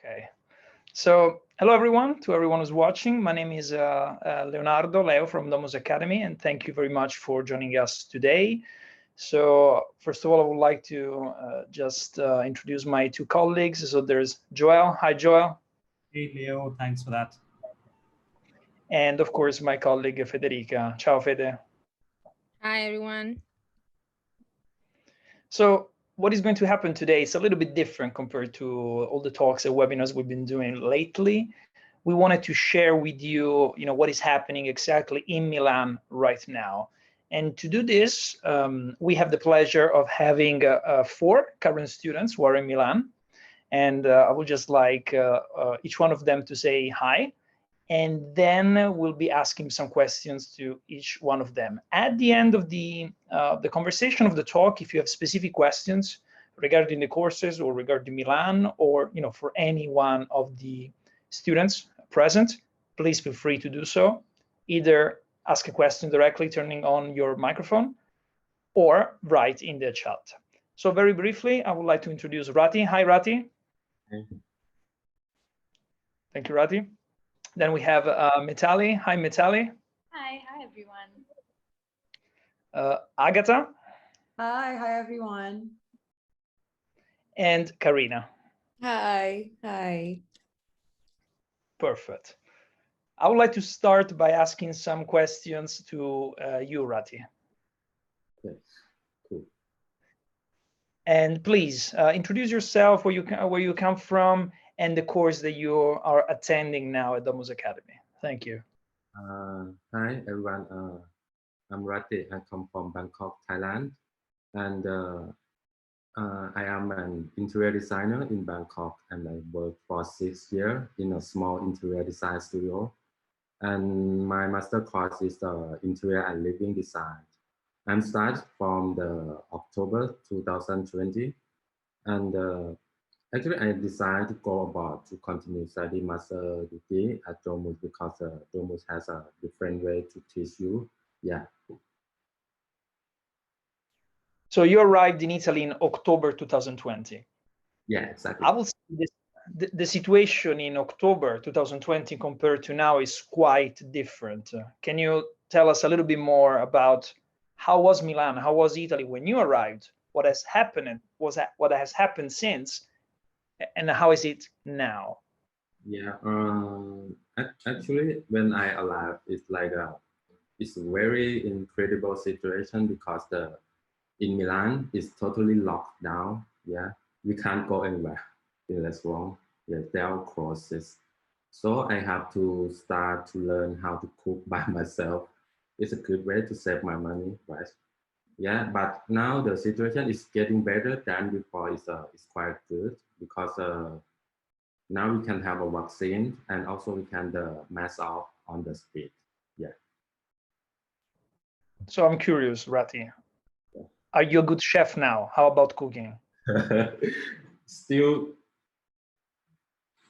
Okay. So hello, everyone, to everyone who's watching. My name is Leo from Domus Academy, and thank you very much for joining us today. So first of all, I would like to just introduce my two colleagues. So there's Joel. Hi, Joel. Hey, Leo. Thanks for that. And of course, my colleague, Federica. Ciao, Fede. Hi, everyone. So what is going to happen today is a little bit different compared to all the talks and webinars we've been doing lately. We wanted to share with you, what is happening exactly in Milan right now. And to do this, we have the pleasure of having 4 current students who are in Milan. And I would just like each one of them to say hi. And then we'll be asking some questions to each one of them. At the end of the conversation of the talk, if you have specific questions regarding the courses or regarding Milan, or for any one of the students present, please feel free to do so. Either ask a question directly, turning on your microphone, or write in the chat. So very briefly, I would like to introduce Rati. Hi, Rati. Thank you, Rati. Then we have Mitali. Hi, Mitali. Hi everyone. Agata. Hi everyone. And Karina. Hi. Perfect. I would like to start by asking some questions to you, Rati. Yes, cool. And please introduce yourself, where you come from, and the course that you are attending now at Domus Academy. Thank you. Hi everyone. I'm Rati. I come from Bangkok, Thailand, and I am an interior designer in Bangkok, and I worked for 6 years in a small interior design studio. And my master course is interior and living design. I'm started from the October 2020, and actually, I decided to go abroad to continue study master degree at Domus because Domus has a different way to teach you. Yeah. So you arrived in Italy in October 2020. Yeah, exactly. I will say the situation in October 2020 compared to now is quite different. Can you tell us a little bit more about how was Milan, how was Italy when you arrived? What has happened? What has happened since? And how is it now? Yeah, actually, when I arrived, it's a very incredible situation because in Milan it's totally locked down. Yeah, we can't go anywhere in restaurant. Yeah, there are closed. So I have to start to learn how to cook by myself. It's a good way to save my money, right? Yeah, but now the situation is getting better than before. It's quite good because now we can have a vaccine, and also we can mask off on the street. Yeah. So I'm curious, Rati, are you a good chef now? How about cooking? Still,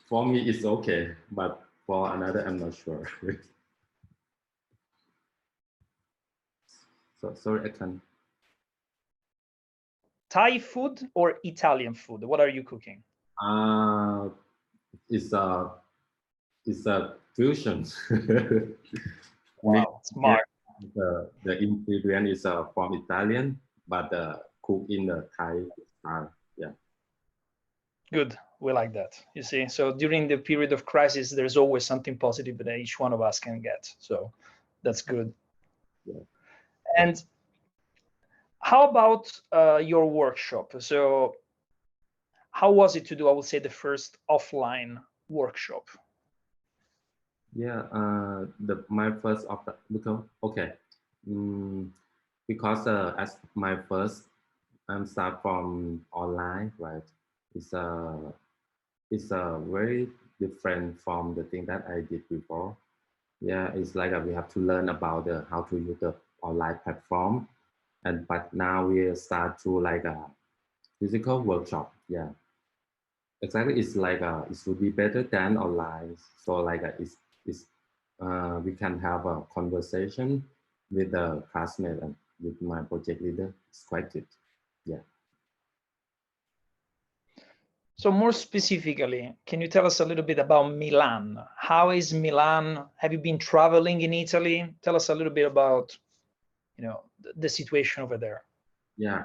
for me, it's okay, but for another, I'm not sure. So sorry, I can't. Thai food or Italian food? What are you cooking? It's a fusion. Wow, smart. The ingredient is from Italian, but cooked in the Thai style. Yeah. Good. We like that. You see, so during the period of crisis, there's always something positive that each one of us can get. So that's good. Yeah. And how about your workshop? So how was it to do, I would say, the first offline workshop? Yeah, my first okay, because as my first, I'm start from online, right? It's very different from the thing that I did before. Yeah, it's like we have to learn about how to use the online platform, but now we start to like a physical workshop. Yeah, exactly. It's like it would be better than online. So like we can have a conversation with the classmate and with my project leader. It's quite good. Yeah. So more specifically, can you tell us a little bit about Milan? How is Milan? Have you been traveling in Italy? Tell us a little bit about, the situation over there. Yeah,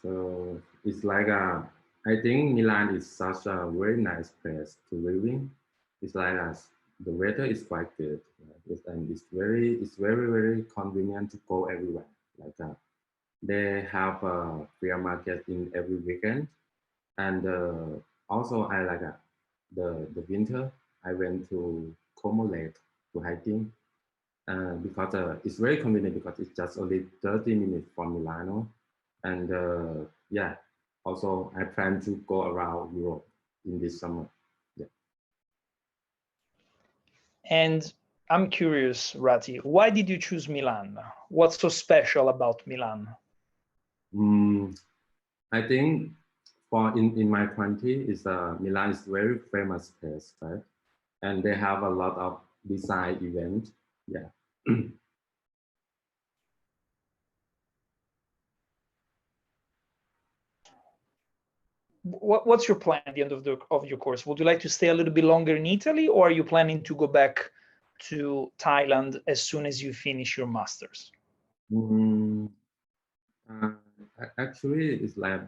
so it's like I think Milan is such a very nice place to living. It's like the weather is quite good, and it's very convenient to go everywhere. Like they have a fair market in every weekend, and also I like the winter. I went to Como Lake to hiking because it's very convenient because it's just only 30 minutes from Milano, and yeah. Also, I plan to go around Europe in this summer. Yeah. And I'm curious, Rati, why did you choose Milan? What's so special about Milan? I think in my country is Milan is very famous place, right? And they have a lot of design events. Yeah. What's your plan at the end of your course? Would you like to stay a little bit longer in Italy, or are you planning to go back to Thailand as soon as you finish your master's? Actually, it's like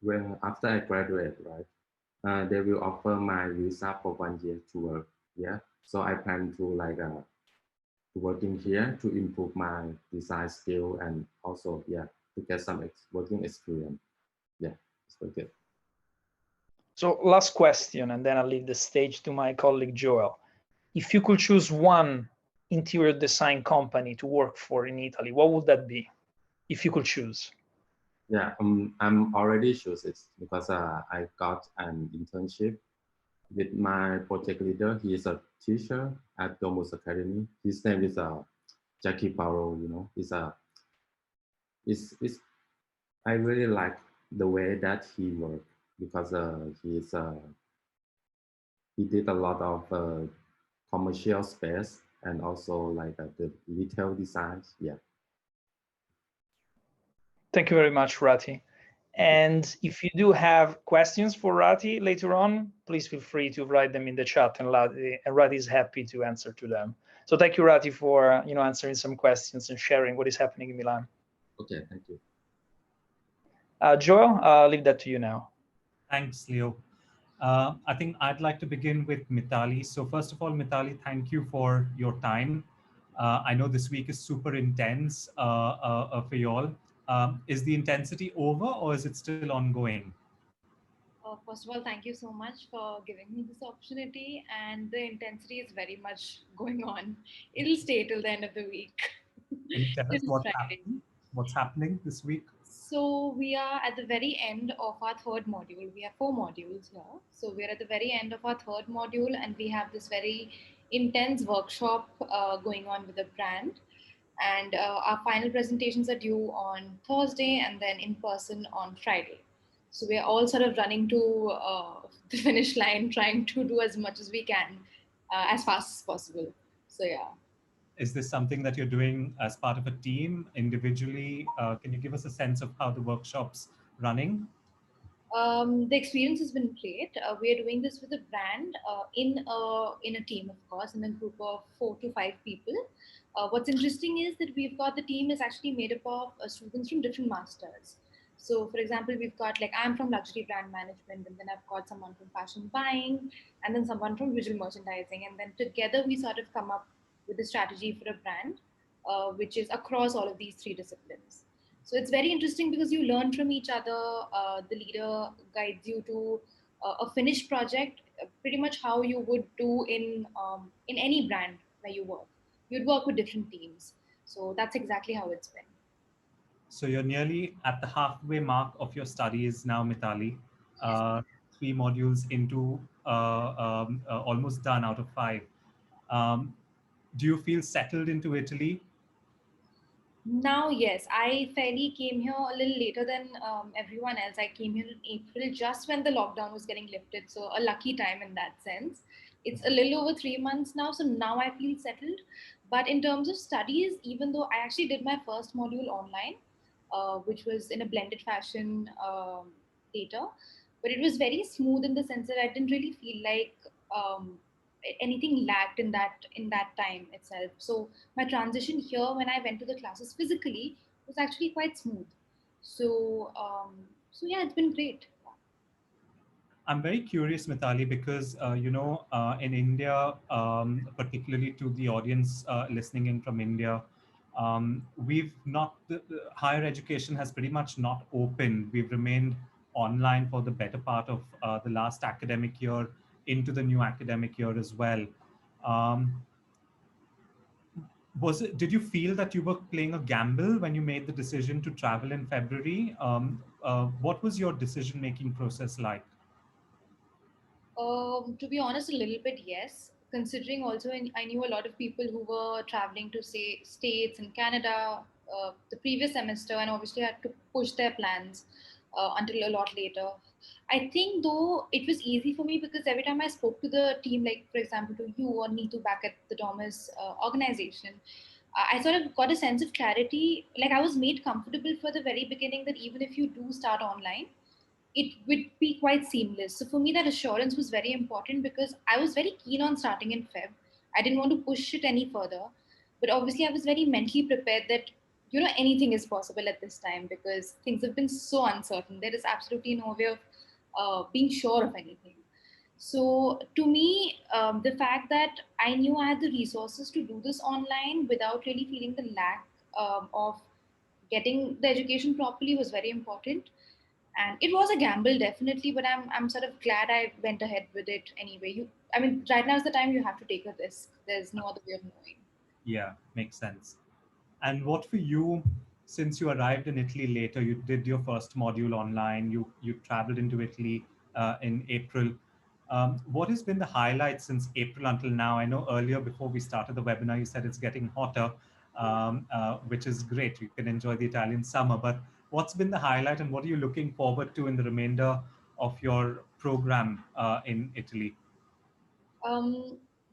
when after I graduate, right? They will offer my visa for 1 year to work. Yeah. So I plan to working here to improve my design skill and also to get some working experience. Yeah, it's very good. So last question, and then I'll leave the stage to my colleague Joel. If you could choose one interior design company to work for in Italy, what would that be? If you could choose. Yeah, I'm already choose it because I got an internship with my project leader. He is a teacher at Domus Academy. His name is Jackie Barrow. I really like the way that he worked because he did a lot of commercial space and also like the retail designs. Yeah. Thank you very much, Rati. And if you do have questions for Rati later on, please feel free to write them in the chat, and Rati is happy to answer to them. So thank you, Rati, for answering some questions and sharing what is happening in Milan. Okay, thank you. Joel, I'll leave that to you now. Thanks, Leo. I think I'd like to begin with Mitali. So first of all, Mitali, thank you for your time. I know this week is super intense for you all. Is the intensity over or is it still ongoing? First of all, thank you so much for giving me this opportunity, and the intensity is very much going on. It'll stay till the end of the week. Can you tell us what's happening this week? So we are at the very end of our third module. We have 4 modules here. So we're at the very end of our third module, and we have this very intense workshop going on with a brand. And our final presentations are due on Thursday and then in person on Friday. So we're all sort of running to the finish line, trying to do as much as we can as fast as possible. So yeah. Is this something that you're doing as part of a team, individually? Can you give us a sense of how the workshop's running? The experience has been great. We are doing this with a brand in a team, of course, in a group of 4 to 5 people. What's interesting is that we've got the team is actually made up of students from different masters. So, for example, we've got I'm from luxury brand management, and then I've got someone from fashion buying, and then someone from visual merchandising, and then together we sort of come up with a strategy for a brand, which is across all of these 3 disciplines. So it's very interesting because you learn from each other. The leader guides you to a finished project, pretty much how you would do in any brand where you work. You'd work with different teams. So that's exactly how it's been. So you're nearly at the halfway mark of your studies now, Mitali. 3 modules into almost done out of 5. Do you feel settled into Italy? Now, yes, I fairly came here a little later than everyone else. I came here in April, just when the lockdown was getting lifted. So a lucky time in that sense. It's a little over 3 months now. So now I feel settled. But in terms of studies, even though I actually did my first module online, which was in a blended fashion later. But it was very smooth in the sense that I didn't really feel like anything lacked in that time itself. So my transition here when I went to the classes physically was actually quite smooth. So yeah, it's been great. I'm very curious, Mithali, because in India, particularly to the audience listening in from India, we've not the higher education has pretty much not opened. We've remained online for the better part of the last academic year into the new academic year as well. Did you feel that you were playing a gamble when you made the decision to travel in February? What was your decision-making process like? To be honest, a little bit, yes. Considering also, I knew a lot of people who were traveling to say States and Canada the previous semester, and obviously had to push their plans until a lot later. I think though it was easy for me because every time I spoke to the team, like for example to you or Neetu back at the Thomas organization, I sort of got a sense of clarity. Like I was made comfortable for the very beginning that even if you do start online, it would be quite seamless. So for me, that assurance was very important because I was very keen on starting in Feb. I didn't want to push it any further, but obviously I was very mentally prepared that anything is possible at this time because things have been so uncertain. There is absolutely no way of being sure of anything. So to me, the fact that I knew I had the resources to do this online without really feeling the lack of getting the education properly was very important. And it was a gamble, definitely, but I'm sort of glad I went ahead with it anyway. Right now is the time you have to take a risk. There's no other way of knowing. Yeah, makes sense. And what for you, since you arrived in Italy later, you did your first module online, you traveled into Italy in April. What has been the highlight since April until now? I know earlier before we started the webinar, you said it's getting hotter, which is great. You can enjoy the Italian summer, but what's been the highlight and what are you looking forward to in the remainder of your program in Italy?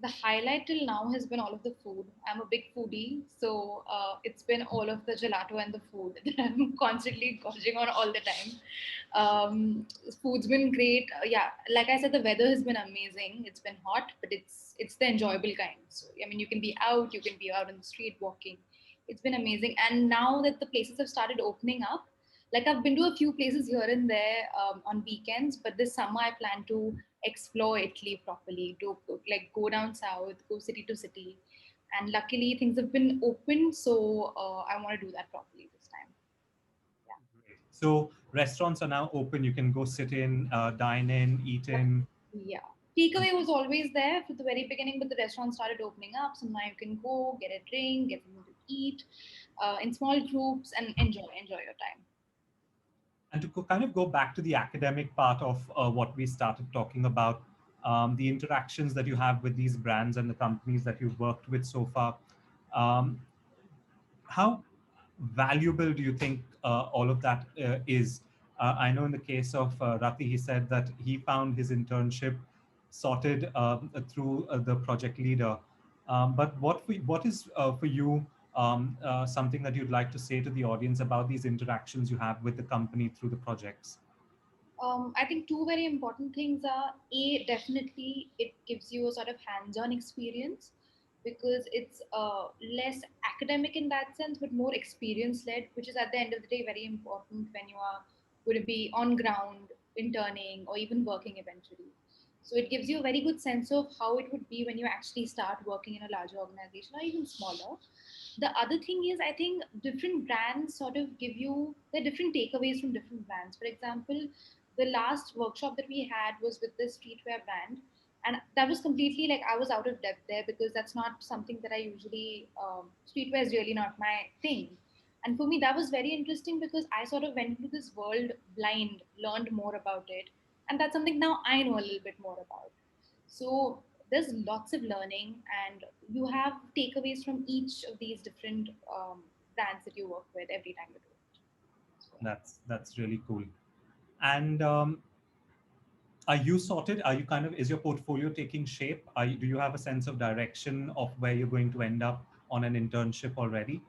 The highlight till now has been all of the food. I'm a big foodie, so it's been all of the gelato and the food that I'm constantly gorging on all the time. Food's been great. Yeah, like I said, the weather has been amazing. It's been hot, but it's the enjoyable kind. So you can be out, you can be out in the street walking. It's been amazing. And now that the places have started opening up, like I've been to a few places here and there on weekends, but this summer I plan to explore Italy properly, go down south, go city to city. And luckily things have been open, so I want to do that properly this time. Yeah. Great. So restaurants are now open. You can go sit in, dine in, eat in. Yeah. Takeaway was always there for the very beginning, but the restaurants started opening up. So now you can go, get a drink, get something to eat in small groups and enjoy your time. And to kind of go back to the academic part of what we started talking about, the interactions that you have with these brands and the companies that you've worked with so far, how valuable do you think all of that is? I know in the case of Rati, he said that he found his internship sorted through the project leader. But what is for you something that you'd like to say to the audience about these interactions you have with the company through the projects? I think two very important things are definitely it gives you a sort of hands-on experience because it's less academic in that sense, but more experience-led, which is at the end of the day very important when you are going to be on ground, interning, or even working eventually. So it gives you a very good sense of how it would be when you actually start working in a larger organization or even smaller. The other thing is, I think different brands sort of give you the different takeaways from different brands. For example, the last workshop that we had was with the streetwear brand, and that was completely like I was out of depth there because that's not something that I usually streetwear is really not my thing. And for me that was very interesting because I sort of went into this world blind, learned more about it, and that's something now I know a little bit more about. So there's lots of learning and you have takeaways from each of these different brands that you work with every time you do it. So, That's really cool. And are you sorted? Are you is your portfolio taking shape? Do you have a sense of direction of where you're going to end up on an internship already?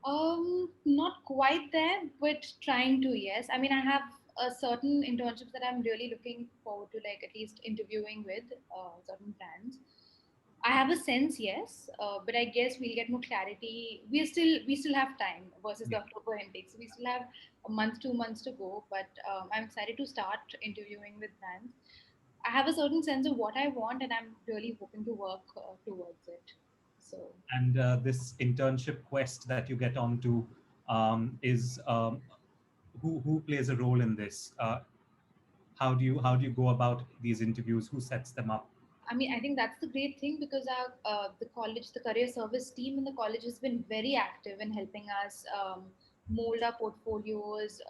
Not quite there, but trying to, yes. I mean, I have certain internships that I'm really looking forward to, like at least interviewing with certain brands. I have a sense, yes, but I guess we'll get more clarity. We still have time versus the October intake, so we still have a month, 2 months to go. But I'm excited to start interviewing with brands. I have a certain sense of what I want, and I'm really hoping to work towards it. So. And this internship quest that you get onto is who plays a role in this? How do you go about these interviews? Who sets them up? I mean, I think that's the great thing because the college, the career service team in the college has been very active in helping us mold our portfolios,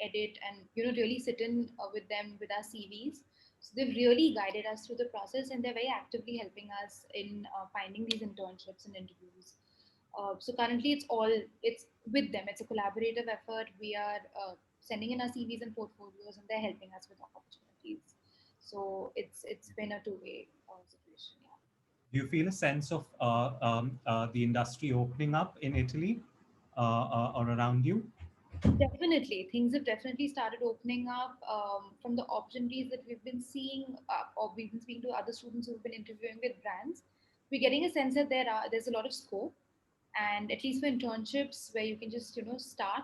edit, and really sit in with them with our CVs. So they've really guided us through the process, and they're very actively helping us in finding these internships and interviews. So currently, it's with them. It's a collaborative effort. We are sending in our CVs and portfolios, and they're helping us with opportunities. So it's been a two-way situation. Yeah. Do you feel a sense of the industry opening up in Italy or around you? Definitely, things have definitely started opening up from the opportunities that we've been seeing, or we've been speaking to other students who've been interviewing with brands. We're getting a sense that there's a lot of scope, and at least for internships where you can just start.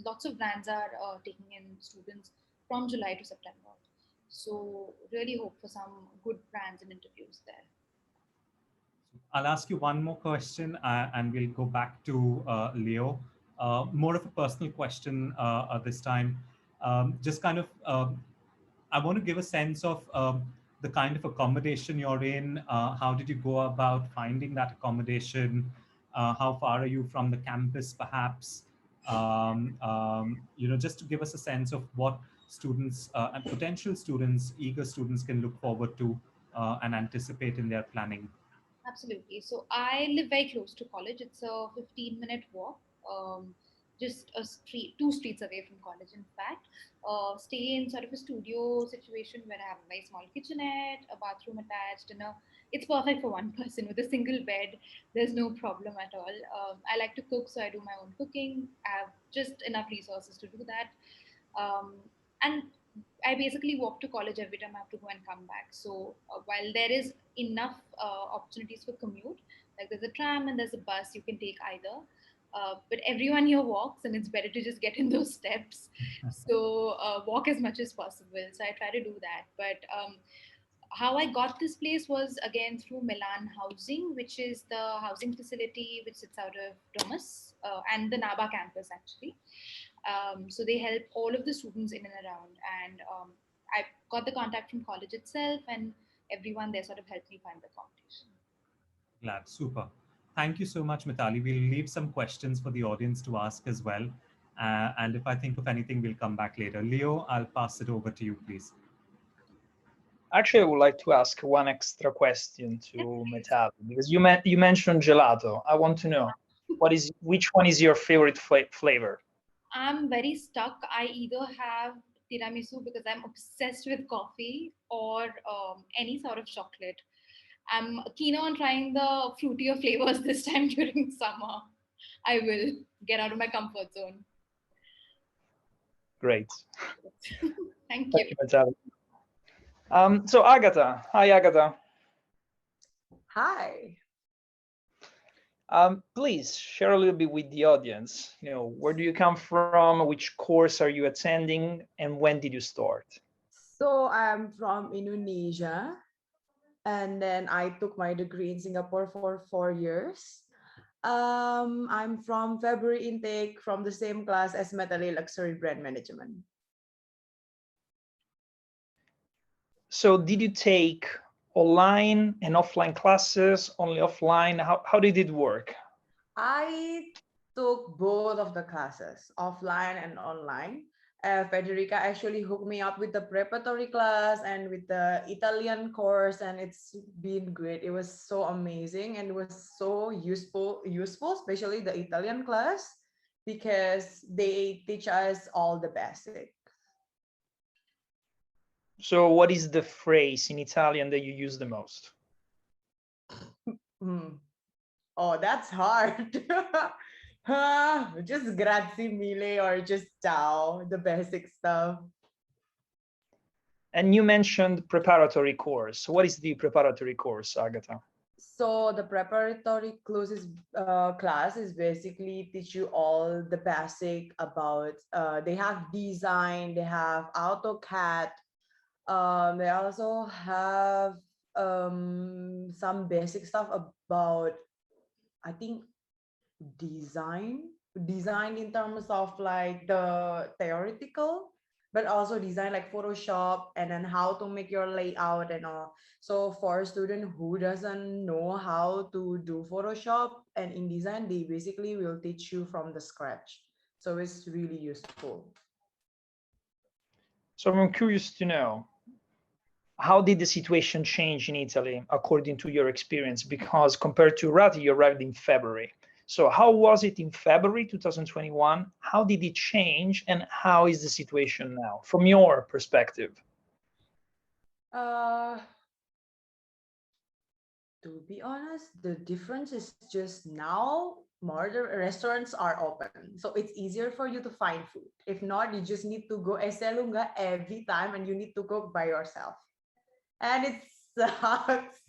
Lots of brands are taking in students from July to September. So really hope for some good brands and interviews there. I'll ask you one more question and we'll go back to Leo. More of a personal question this time. Just kind of, I want to give a sense of the kind of accommodation you're in. How did you go about finding that accommodation? How far are you from the campus, perhaps? Just to give us a sense of what students and potential students, eager students can look forward to and anticipate in their planning. Absolutely. So I live very close to college. It's a 15-minute walk, just two streets away from college, in fact. Stay in sort of a studio situation where I have a very small kitchenette, a bathroom attached, and it's perfect for one person with a single bed. There's no problem at all. I like to cook, so I do my own cooking. I have just enough resources to do that. And I basically walk to college every time I have to go and come back. So while there is enough opportunities for commute, like there's a tram and there's a bus, you can take either. But everyone here walks, and it's better to just get in those steps. So walk as much as possible. So I try to do that. But how I got this place was again through Milan Housing, which is the housing facility which sits out of Domus and the NABA campus actually. So they help all of the students in and around, and I got the contact from college itself, and everyone there sort of helped me find the accommodation. Glad, super. Thank you so much, Mitali. We'll leave some questions for the audience to ask as well. And if I think of anything, we'll come back later. Leo, I'll pass it over to you, please. Actually, I would like to ask one extra question to Mitali, because you mentioned gelato. I want to know which one is your favorite flavor? I'm very stuck. I either have tiramisu because I'm obsessed with coffee, or any sort of chocolate. I'm keen on trying the fruitier flavors this time during summer. I will get out of my comfort zone. Great. Thank you. Mitali. So Agatha, hi Agatha. Hi. Please share a little bit with the audience. Where do you come from? Which course are you attending? And when did you start? So I'm from Indonesia, and then I took my degree in Singapore for 4 years. I'm from February intake from the same class as Mitali, Luxury Brand Management. So did you take online and offline classes, only offline? How did it work? I took both of the classes, offline and online. Federica actually hooked me up with the preparatory class and with the Italian course, and it's been great. It was so amazing, and it was so useful, especially the Italian class, because they teach us all the basics. So what is the phrase in Italian that you use the most? Oh, that's hard. Just grazie mille or just ciao, the basic stuff. And you mentioned preparatory course. What is the preparatory course, Agatha? So the preparatory class is basically teach you all the basic about, they have design, they have AutoCAD, they also have some basic stuff about, I think, design in terms of like the theoretical, but also design like Photoshop and then how to make your layout and all. So for a student who doesn't know how to do Photoshop and InDesign, they basically will teach you from the scratch. So it's really useful. So I'm curious to know, how did the situation change in Italy according to your experience? Because compared to Rati, you arrived in February. So how was it in February 2021? How did it change, and how is the situation now from your perspective? To be honest, the difference is just now more the restaurants are open. So it's easier for you to find food. If not, you just need to go Eselunga every time and you need to cook by yourself. And it sucks.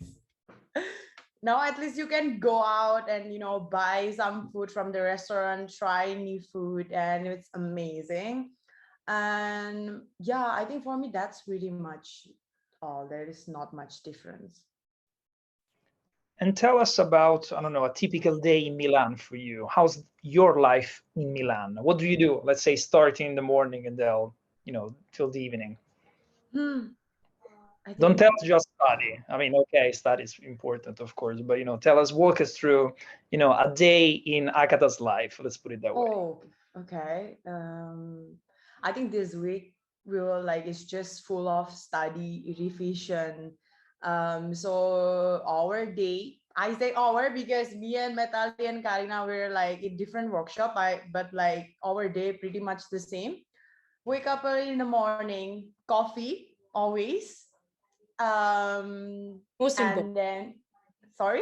Now at least you can go out and, you know, buy some food from the restaurant, try new food, and it's amazing. And yeah, I think for me that's pretty much all. There is not much difference. And tell us about, I don't know, a typical day in Milan for you. How's your life in Milan? What do you do? Let's say starting in the morning and then, you know, till the evening. Don't tell us just study. I mean, okay, study is important, of course, but, you know, tell us, walk us through, you know, a day in Agatha's life. Let's put it that way. Oh, okay. I think this week it's just full of study, revision. So our day, I say our because me and Metali and Karina were like in different workshop. But like our day pretty much the same. Wake up early in the morning, coffee always. Most and important. then, sorry?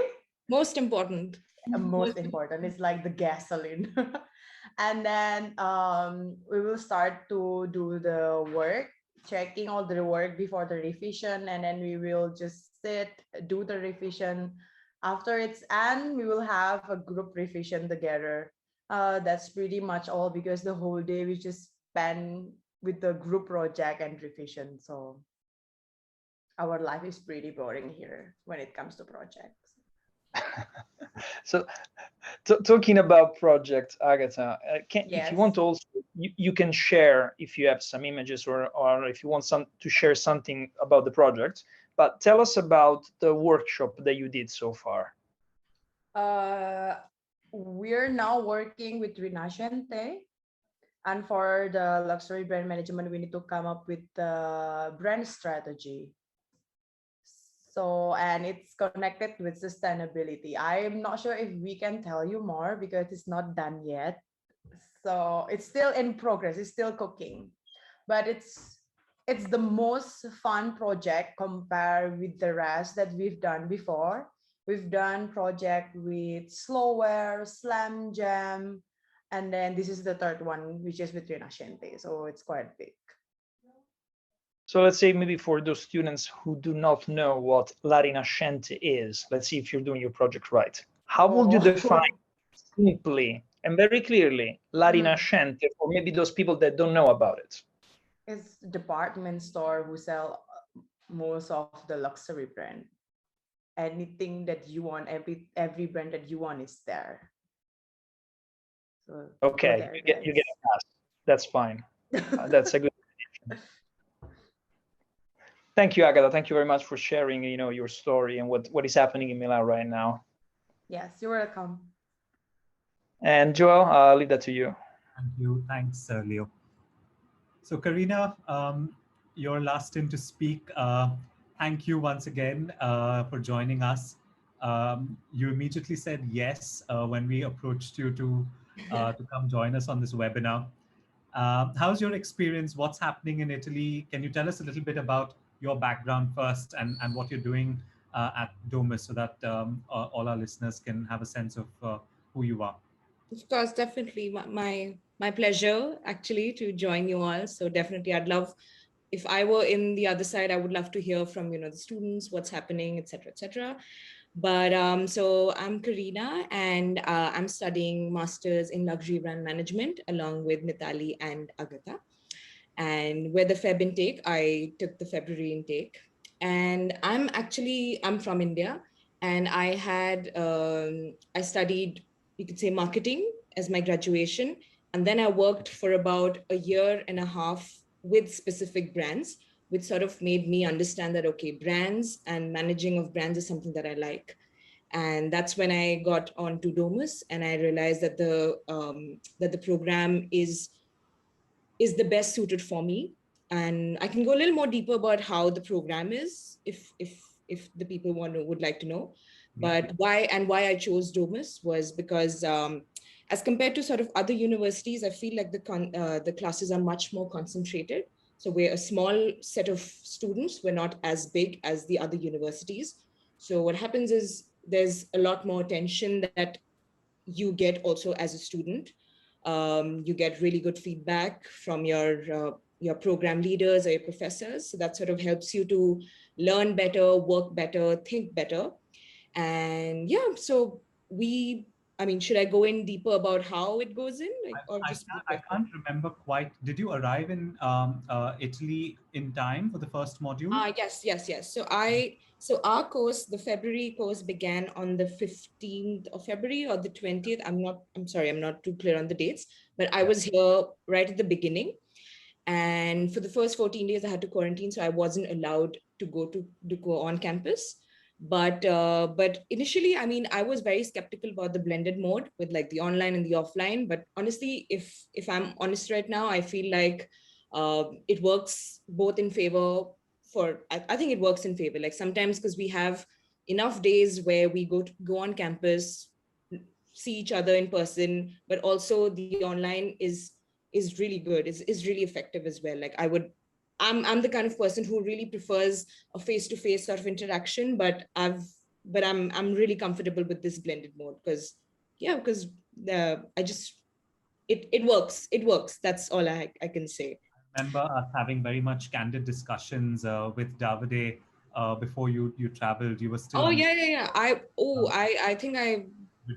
Most important. Most important is like the gasoline. And then we will start to do the work, checking all the work before the revision, and then we will just sit, do the revision. After it's and we will have a group revision together. That's pretty much all because the whole day we just spend with the group project and revision. So our life is pretty boring here when it comes to projects. So talking about projects, Agatha, Yes. if you want to also, you can share if you have some images or if you want to share something about the project, but tell us about the workshop that you did so far. We're now working with Rinascente, and for the luxury brand management, we need to come up with the brand strategy. So, and it's connected with sustainability. I'm not sure if we can tell you more because it's not done yet. So it's still in progress. It's still cooking, but it's the most fun project compared with the rest that we've done before. We've done project with Slowware, Slam Jam, and then this is the third one, which is with Rinascente. So it's quite big. So let's say maybe for those students who do not know what La Rinascente is, let's see if you're doing your project right. How would you define simply and very clearly La Rinascente for maybe those people that don't know about it? It's a department store who sell most of the luxury brand. Anything that you want, every brand that you want is there. So okay, you get a pass. That's fine. That's a good definition. Thank you, Agatha. Thank you very much for sharing, you know, your story and what is happening in Milan right now. Yes, you're welcome. And Joel, I'll leave that to you. Thank you. Thanks, Leo. So Karina, you're last in to speak. Thank you once again for joining us. You immediately said yes when we approached you to come join us on this webinar. How's your experience? What's happening in Italy? Can you tell us a little bit about your background first and what you're doing at Domus so that all our listeners can have a sense of who you are? Of course, definitely my pleasure actually to join you all. So definitely I'd love, if I were in the other side, I would love to hear from, the students, what's happening, etc., etc. But so I'm Karina, and I'm studying Masters in Luxury Brand Management along with Mithali and Agatha. And with the Feb intake, I took the February intake. And I'm from India, and I studied, you could say, marketing as my graduation. And then I worked for about a year and a half with specific brands, which sort of made me understand that, okay, brands and managing of brands is something that I like. And that's when I got onto Domus, and I realized that the program is the best suited for me. And I can go a little more deeper about how the program is, if the people would like to know. But why I chose Domus was because as compared to sort of other universities, I feel like the classes are much more concentrated. So we're a small set of students. We're not as big as the other universities. So what happens is there's a lot more attention that you get also as a student. You get really good feedback from your program leaders or your professors. So that sort of helps you to learn better, work better, think better. And yeah, so should I go in deeper about how it goes in? I can't remember quite. Did you arrive in Italy in time for the first module? Yes. So our course, the February course, began on the 15th of February or the 20th. I'm sorry, I'm not too clear on the dates, but I was here right at the beginning. And for the first 14 days, I had to quarantine, so I wasn't allowed to go on campus. But initially, I was very skeptical about the blended mode with like the online and the offline. But honestly, if I'm honest right now, I feel like it works both in favor. I think it works in favor. Like sometimes because we have enough days where we go on campus, see each other in person, but also the online is really good, is really effective as well. Like I'm the kind of person who really prefers a face-to-face sort of interaction, but I'm really comfortable with this blended mode because it works. That's all I can say. I remember us having very much candid discussions with Davide before you traveled. You were still. Oh yeah. I think I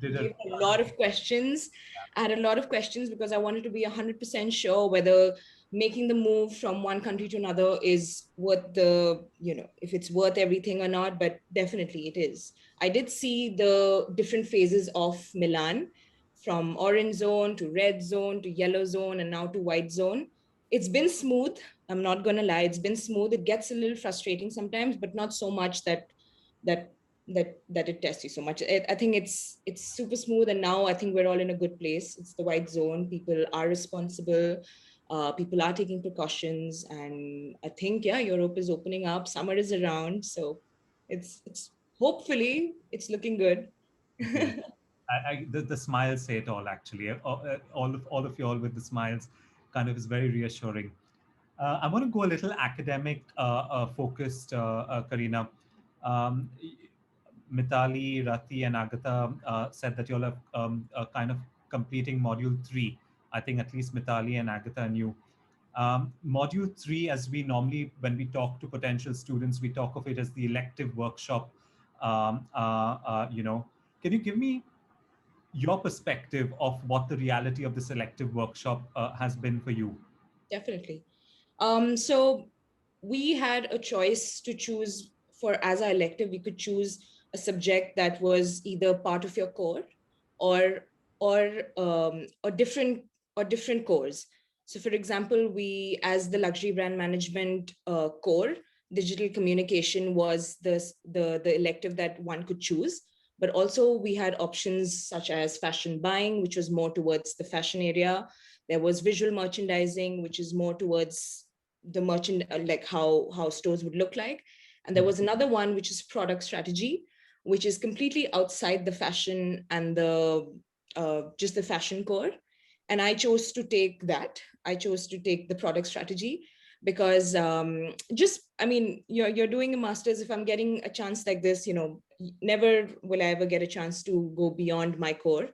gave a lot of questions. I had a lot of questions because I wanted to be 100% sure whether making the move from one country to another is worth if it's worth everything or not, but definitely it is. I did see the different phases of Milan, from orange zone to red zone to yellow zone and now to white zone. It's been smooth. I'm not going to lie. It's been smooth. It gets a little frustrating sometimes, but not so much that it tests you so much. I think it's super smooth, and now I think we're all in a good place. It's the white zone. People are responsible. People are taking precautions, and I think Europe is opening up. Summer is around, so it's hopefully it's looking good. The smiles say it all. Actually, all of you all with the smiles, kind of is very reassuring. I want to go a little academic focused, Karina. Mithali, Rati, and Agatha said that you'll have kind of completing module 3. I think at least Mithali and Agatha and you. Module 3, as we normally, when we talk to potential students, we talk of it as the elective workshop. Can you give me your perspective of what the reality of this elective workshop has been for you? Definitely. So we had a choice to choose as our elective. We could choose a subject that was either part of your core or different cores. So for example, we, as the luxury brand management core, digital communication was the elective that one could choose. But also we had options such as fashion buying, which was more towards the fashion area. There was visual merchandising, which is more towards the like how stores would look like. And there was another one, which is product strategy, which is completely outside the fashion and just the fashion core. And I chose to take that. I chose to take the product strategy because you're doing a master's. If I'm getting a chance like this, never will I ever get a chance to go beyond my core.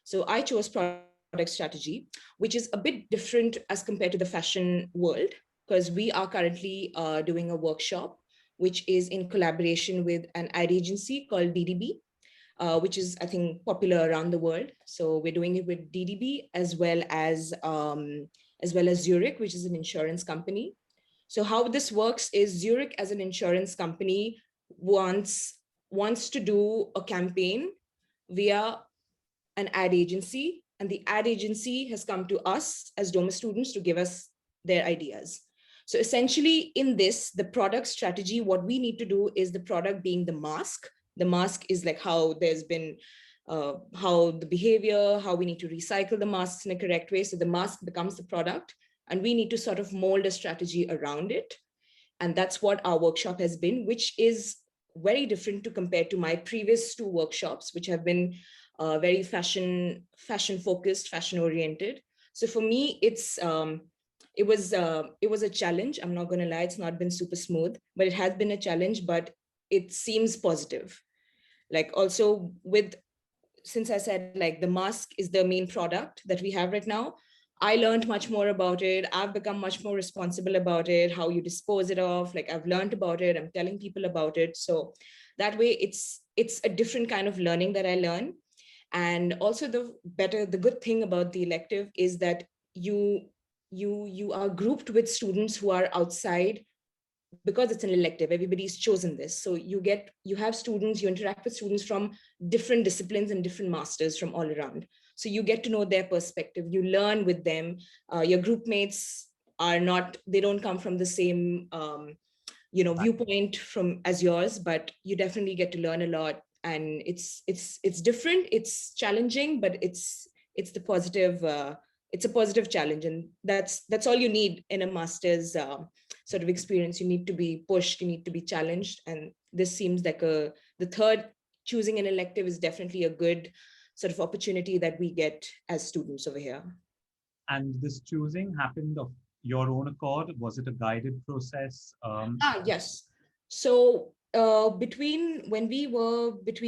So I chose product strategy, which is a bit different as compared to the fashion world, because we are currently doing a workshop, which is in collaboration with an ad agency called DDB, which is, I think, popular around the world. So we're doing it with DDB as well as Zurich, which is an insurance company. So how this works is Zurich as an insurance company wants to do a campaign via an ad agency, and the ad agency has come to us as DOMA students to give us their ideas. So essentially in this, the product strategy, what we need to do is the product being the mask. The mask is like how there's been, how the behavior, how we need to recycle the masks in a correct way. So the mask becomes the product, and we need to sort of mold a strategy around it. And that's what our workshop has been, which is very different to compare to my previous 2 workshops, which have been very fashion focused, fashion oriented. So for me, it was a challenge. I'm not going to lie, it's not been super smooth, but it has been a challenge, but it seems positive. Like also since I said like the mask is the main product that we have right now, I learned much more about it. I've become much more responsible about it, how you dispose it of, like I've learned about it, I'm telling people about it. So that way it's a different kind of learning that I learn. And also the good thing about the elective is that you are grouped with students who are outside, because it's an elective, everybody's chosen this. So you have students, you interact with students from different disciplines and different masters from all around. So you get to know their perspective, you learn with them. Your group mates they don't come from the same viewpoint as yours, but you definitely get to learn a lot. And it's different, it's challenging, but it's a positive challenge. And that's all you need in a master's sort of experience. You need to be pushed, you need to be challenged. And this seems like the third, choosing an elective is definitely a good sort of opportunity that we get as students over here. And this choosing happened of your own accord? Was it a guided process? Yes. So between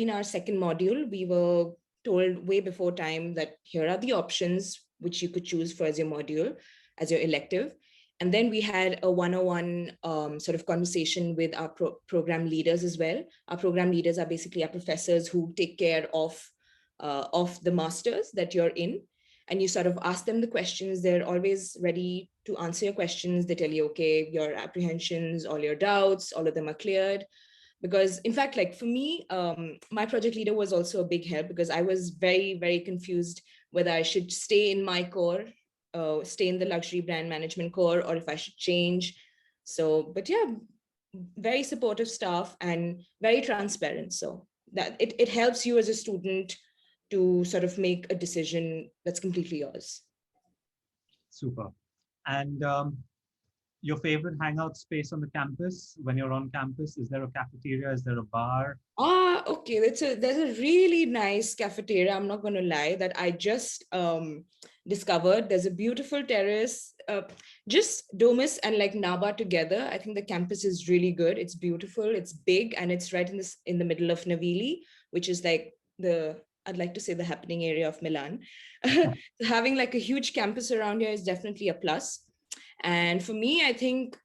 our second module, we were told way before time that here are the options which you could choose for as your module, as your elective. And then we had a one-on-one sort of conversation with our program leaders as well. Our program leaders are basically our professors who take care of the masters that you're in. And you sort of ask them the questions. They're always ready to answer your questions. They tell you, okay, your apprehensions, all your doubts, all of them are cleared. Because in fact, like for me, my project leader was also a big help, because I was very, very confused whether I should stay in my core, stay in the luxury brand management core, or if I should change. So, but yeah, very supportive staff and very transparent. So that it helps you as a student to sort of make a decision that's completely yours. Super. And your favorite hangout space on the campus when you're on campus? Is there a cafeteria? Is there a bar? Okay. There's a really nice cafeteria, I'm not going to lie, that I just discovered. There's a beautiful terrace, just Domus and like Naba together. I think the campus is really good. It's beautiful, it's big, and it's right in the middle of Navili, which is like I'd like to say the happening area of Milan. Having like a huge campus around here is definitely a plus. And for me, I think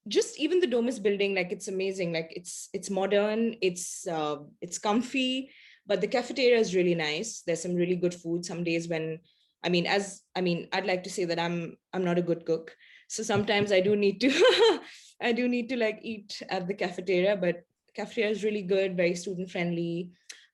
just even the Domus building, like it's amazing. Like it's modern, it's comfy, but the cafeteria is really nice. There's some really good food. Some days I'd like to say that I'm not a good cook. So sometimes I do need to like eat at the cafeteria, but cafeteria is really good, very student friendly,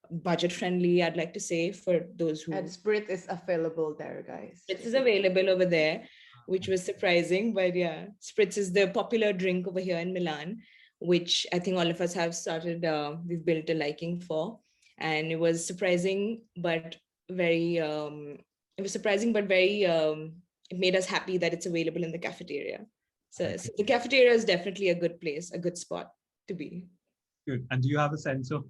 budget friendly, I'd like to say, for those who... And Sprit is available there, guys. Spritz is available over there, which was surprising, but yeah, Spritz is the popular drink over here in Milan, which I think all of us have started, we've built a liking for. And it was surprising, but very, it made us happy that it's available in the cafeteria. So the cafeteria is definitely a good place, a good spot to be. Good. And do you have a sense of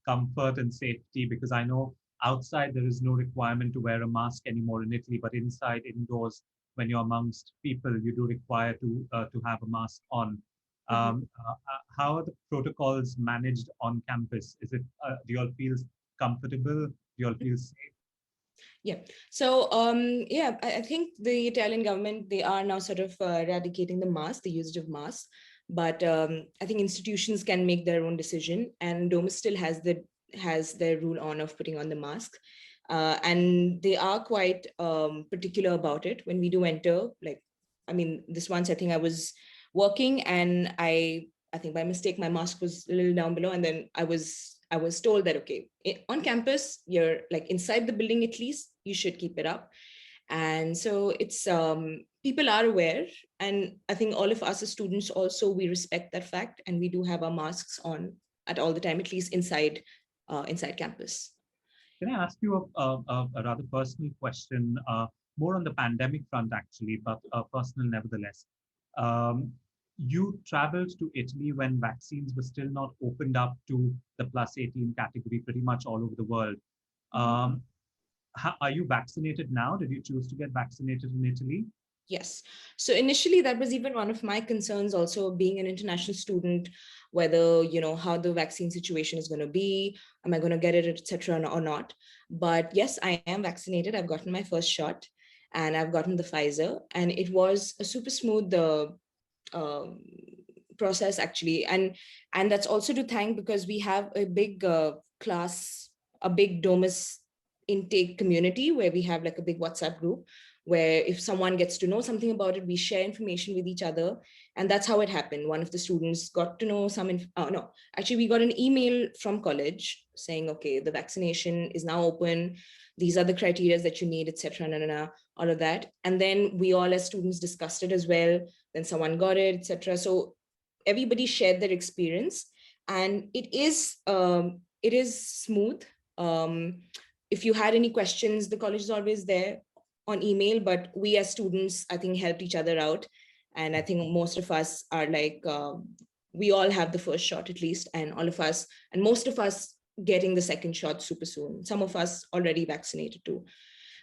comfort and safety? Because I know outside there is no requirement to wear a mask anymore in Italy, but inside, indoors, when you're amongst people, you do require to have a mask on. How are the protocols managed on campus? Is it do you all feel comfortable? Do you all feel safe? Yeah. So yeah, I think the Italian government, they are now sort of eradicating the mask, the usage of masks. But I think institutions can make their own decision, and Domus still has their rule of putting on the mask. And they are quite particular about it when we do enter. Like, I mean, this once I think I was working and I think by mistake my mask was a little down below, and then I was told that, okay, on campus, you're like inside the building, at least you should keep it up. And so it's people are aware, and I think all of us as students also, we respect that fact, and we do have our masks on at all the time, at least inside campus. Can I ask you a rather personal question, more on the pandemic front actually, but personal nevertheless? You traveled to Italy when vaccines were still not opened up to the +18 category pretty much all over the world. Are you vaccinated now? Did you choose to get vaccinated in Italy? Yes. So initially, that was even one of my concerns also, being an international student, whether, how the vaccine situation is going to be, am I going to get it, etc. or not. But yes, I am vaccinated. I've gotten my first shot and I've gotten the Pfizer, and it was a super smooth process actually. And that's also to thank, because we have a big a big Domus intake community where we have like a big WhatsApp group where if someone gets to know something about it, we share information with each other. And that's how it happened. One of the students got to know we got an email from college saying, okay, the vaccination is now open. These are the criteria that you need, etc. All of that. And then we all as students discussed it as well. Then someone got it, etc. So everybody shared their experience, and it is smooth. If you had any questions, the college is always there on email, but we as students, I think, helped each other out. And I think most of us are like, we all have the first shot at least, and most of us getting the second shot super soon. Some of us already vaccinated too.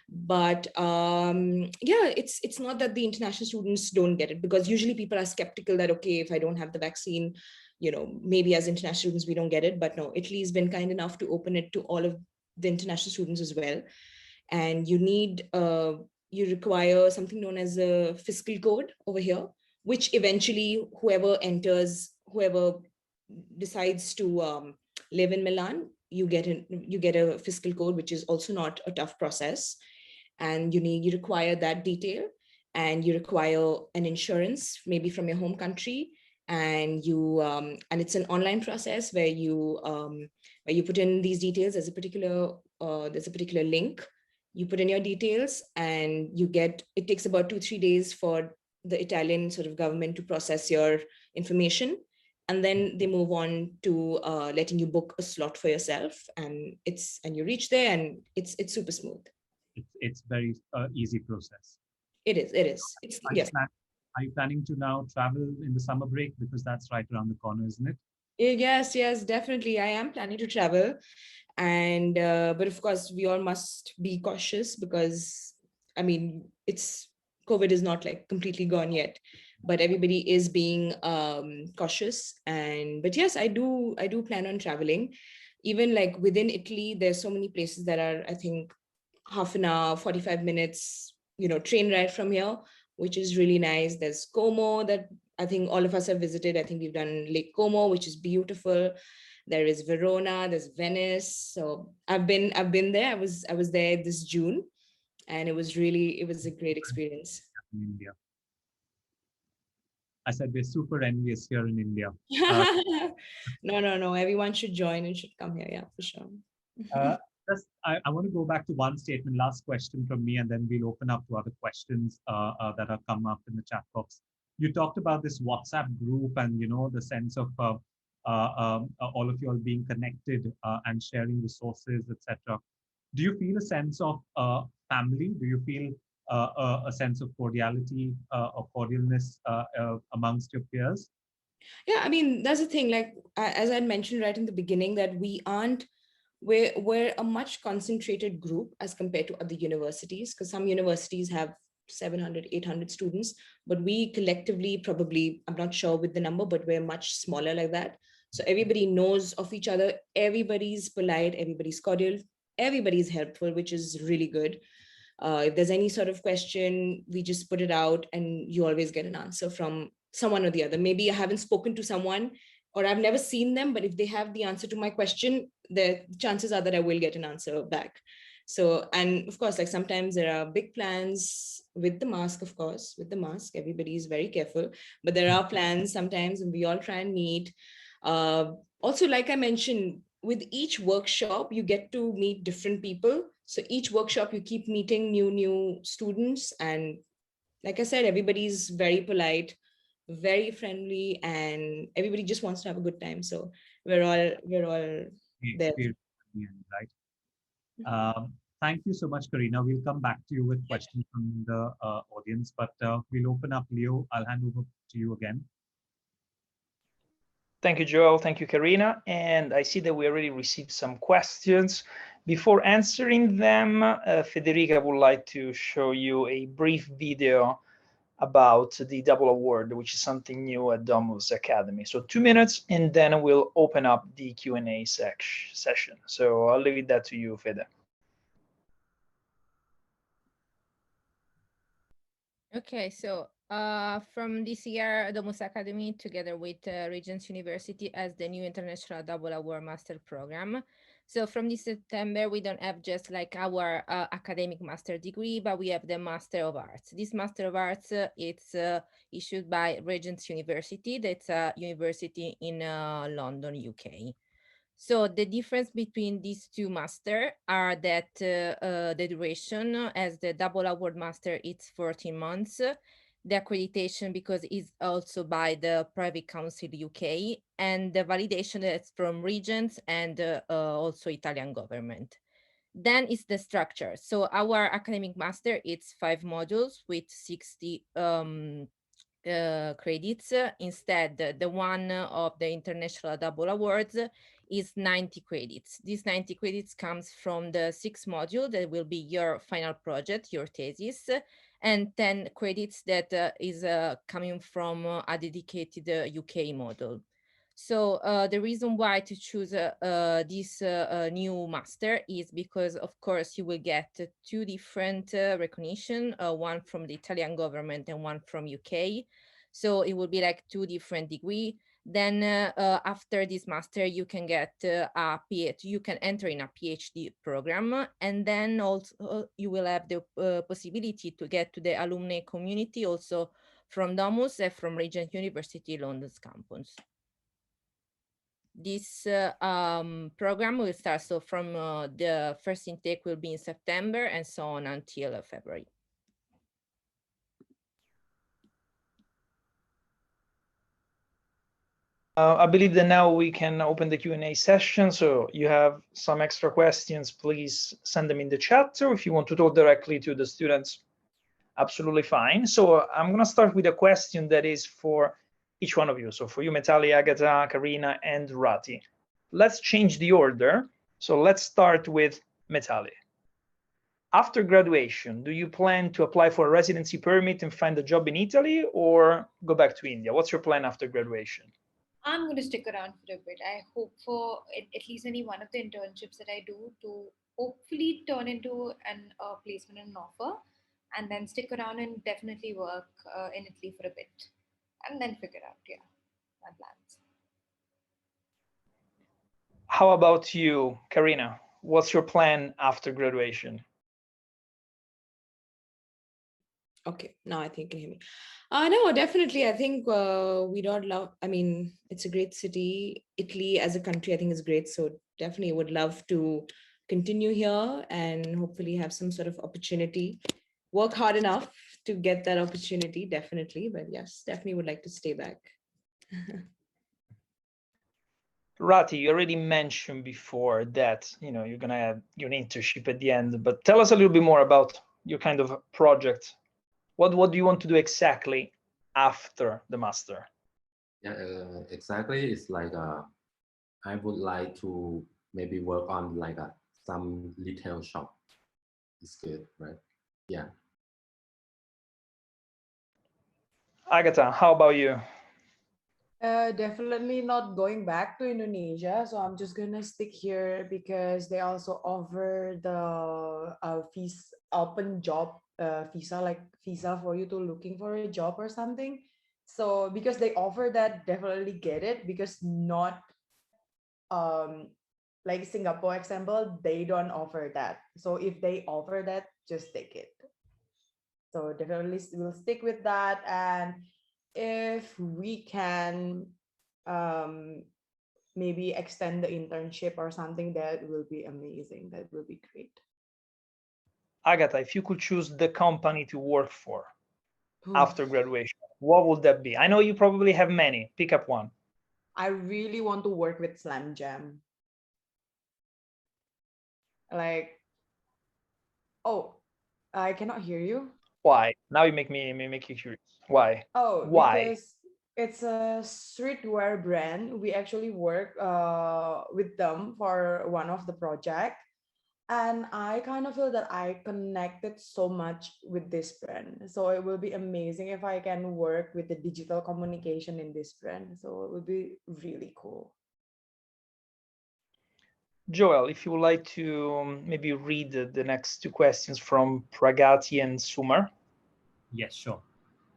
But yeah, it's not that the international students don't get it, because usually people are skeptical that, okay, if I don't have the vaccine, maybe as international students, we don't get it. But no, Italy's been kind enough to open it to all of the international students as well. And you require something known as a fiscal code over here, which eventually whoever decides to live in Milan, you get a fiscal code, which is also not a tough process. And you require that detail, and you require an insurance maybe from your home country, and and it's an online process where you put in these details. There's a particular link. You put in your details, and it takes about 2-3 days for the Italian sort of government to process your information. And then they move on to letting you book a slot for yourself, and you reach there, and it's super smooth. It's very easy process. It is. Yes. Are you planning to now travel in the summer break, because that's right around the corner, isn't it? Yes, definitely. I am planning to travel, and but of course we all must be cautious, because I mean, COVID is not like completely gone yet, but everybody is being cautious. But yes, I do plan on traveling. Even like within Italy, there's so many places that are, I think, half an hour, 45 minutes, train ride from here, which is really nice. There's Como that I think all of us have visited. I think we've done Lake Como, which is beautiful. There is Verona, there's Venice. So I've been there. I was there this June, and it was a great experience. In India. I said we're super envious here in India. No. Everyone should join and should come here. Yeah, for sure. I want to go back to one statement, last question from me, and then we'll open up to other questions that have come up in the chat box. You talked about this WhatsApp group and, the sense of all of you all being connected and sharing resources, etc. Do you feel a sense of family? Do you feel a sense of cordiality or cordialness amongst your peers? Yeah, I mean, that's the thing. Like, as I mentioned right in the beginning, that we're a much concentrated group as compared to other universities, because some universities have 700, 800 students, but we collectively probably, I'm not sure with the number, but we're much smaller like that. So everybody knows of each other. Everybody's polite, everybody's cordial. everybody's helpful, which is really good. If there's any sort of question, we just put it out and you always get an answer from someone or the other. Maybe I haven't spoken to someone or I've never seen them, but if they have the answer to my question, the chances are that I will get an answer back. So, and of course, like sometimes there are big plans with the mask, of course, with the mask, everybody is very careful, but there are plans sometimes and we all try and meet. Also, like I mentioned, with each workshop, you get to meet different people. So each workshop, you keep meeting new students. And like I said, everybody's very polite, very friendly, and everybody just wants to have a good time. So we're all there. Right. Thank you so much, Karina. We'll come back to you with questions from the audience, but we'll open up. Leo, I'll hand over to you again. Thank you, Joel. Thank you, Karina. And I see that we already received some questions. Before answering them, Federica would like to show you a brief video about the double award, which is something new at Domus Academy. So 2 minutes, and then we'll open up the Q&A session. So I'll leave that to you, Fede. Okay, so from this year, Domus Academy, together with Regents University, as the new International Double Award Master Program. So from this September, we don't have just like our academic master degree, but we have the Master of Arts. This Master of Arts, it's issued by Regents University. That's a university in London, UK. So the difference between these two masters are that the duration as the double award master, it's 14 months. The accreditation, because it's also by the Private Council UK, and the validation that's from Regents and also Italian government. Then it's the structure. So our academic master, it's 5 modules with 60 credits. Instead, the one of the International Double Awards is 90 credits. These 90 credits comes from the 6 module that will be your final project, your thesis, and 10 credits that is coming from a dedicated UK module. So the reason why to choose this new master is because, of course, you will get 2 different recognition, one from the Italian government and one from UK. So it will be like 2 different degrees. Then after this master, you can get a PhD, you can enter in a PhD program, and then also you will have the possibility to get to the alumni community also from Domus and from Regent University London's campus. This program will start, so from the first intake will be in September and so on until February. I believe that now we can open the Q&A session. So you have some extra questions, please send them in the chat, or if you want to talk directly to the students, absolutely fine. So I'm going to start with a question that is for each one of you. So for you, Mitali, Agatha, Karina, and Rati. Let's change the order. So let's start with Mitali. After graduation, do you plan to apply for a residency permit and find a job in Italy, or go back to India? What's your plan after graduation? I'm going to stick around for a bit. I hope for at least any one of the internships that I do to hopefully turn into an placement and an offer, and then stick around and definitely work in Italy for a bit, and then figure out, yeah, my plans. How about you, Karina? What's your plan after graduation? Okay, now I think you can hear me. No, definitely. I think we'd all love, I mean, it's a great city. Italy as a country, I think is great. So definitely would love to continue here and hopefully have some sort of opportunity. Work hard enough to get that opportunity, definitely. But yes, definitely would like to stay back. Rati, you already mentioned before that you're gonna have your internship at the end, but tell us a little bit more about your kind of project. What do you want to do exactly after the master? Yeah, exactly. It's like I would like to maybe work on like some retail shop. It's good, right? Yeah. Agatha, how about you? Definitely not going back to Indonesia. So I'm just gonna stick here because they also offer the fees open job visa, like visa for you to looking for a job or something. So because they offer that, definitely get it, because not um like Singapore example, they don't offer that. So if they offer that, just take it. So definitely we'll stick with that. And if we can um, maybe extend the internship or something, that will be amazing. That will be great. Agatha, if you could choose the company to work for Oof. after graduation, what would that be? I know you probably have many. Pick up one. I really want to work with Slam Jam. Like, oh, I cannot hear you. Why? Now you make you curious. Why? Oh, Why? because it's a streetwear brand. We actually work with them for one of the project. And I kind of feel that I connected so much with this brand. So it will be amazing if I can work with the digital communication in this brand. So it would be really cool. Joel, if you would like to maybe read the next two questions from Pragati and Sumer. Yes, sure.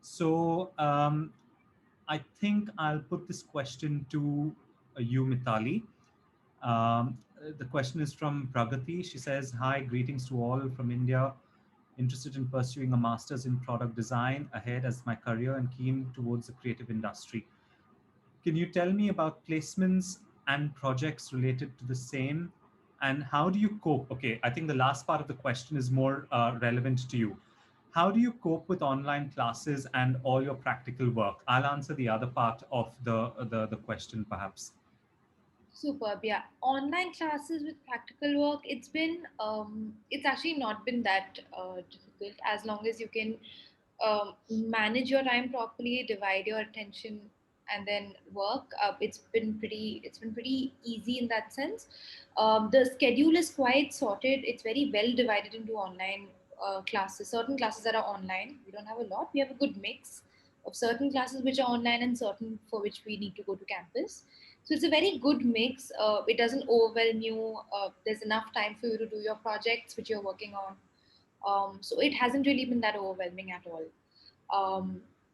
So I think I'll put this question to you, Mitali. The question is from Pragati. She says, "Hi, greetings to all from India. Interested in pursuing a master's in product design ahead as my career and keen towards the creative industry. Can you tell me about placements and projects related to the same? And how do you cope?" Okay, I think the last part of the question is more relevant to you. How do you cope with online classes and all your practical work? I'll answer the other part of the question, perhaps. Superb. Yeah. Online classes with practical work, it's actually not been that difficult, as long as you can manage your time properly, divide your attention, and then work. It's been pretty easy in that sense. The schedule is quite sorted. It's very well divided into online classes. Certain classes that are online, we don't have a lot. We have a good mix of certain classes which are online and certain for which we need to go to campus. So it's a very good mix. It doesn't overwhelm you. There's enough time for you to do your projects which you're working on. So it hasn't really been that overwhelming at all.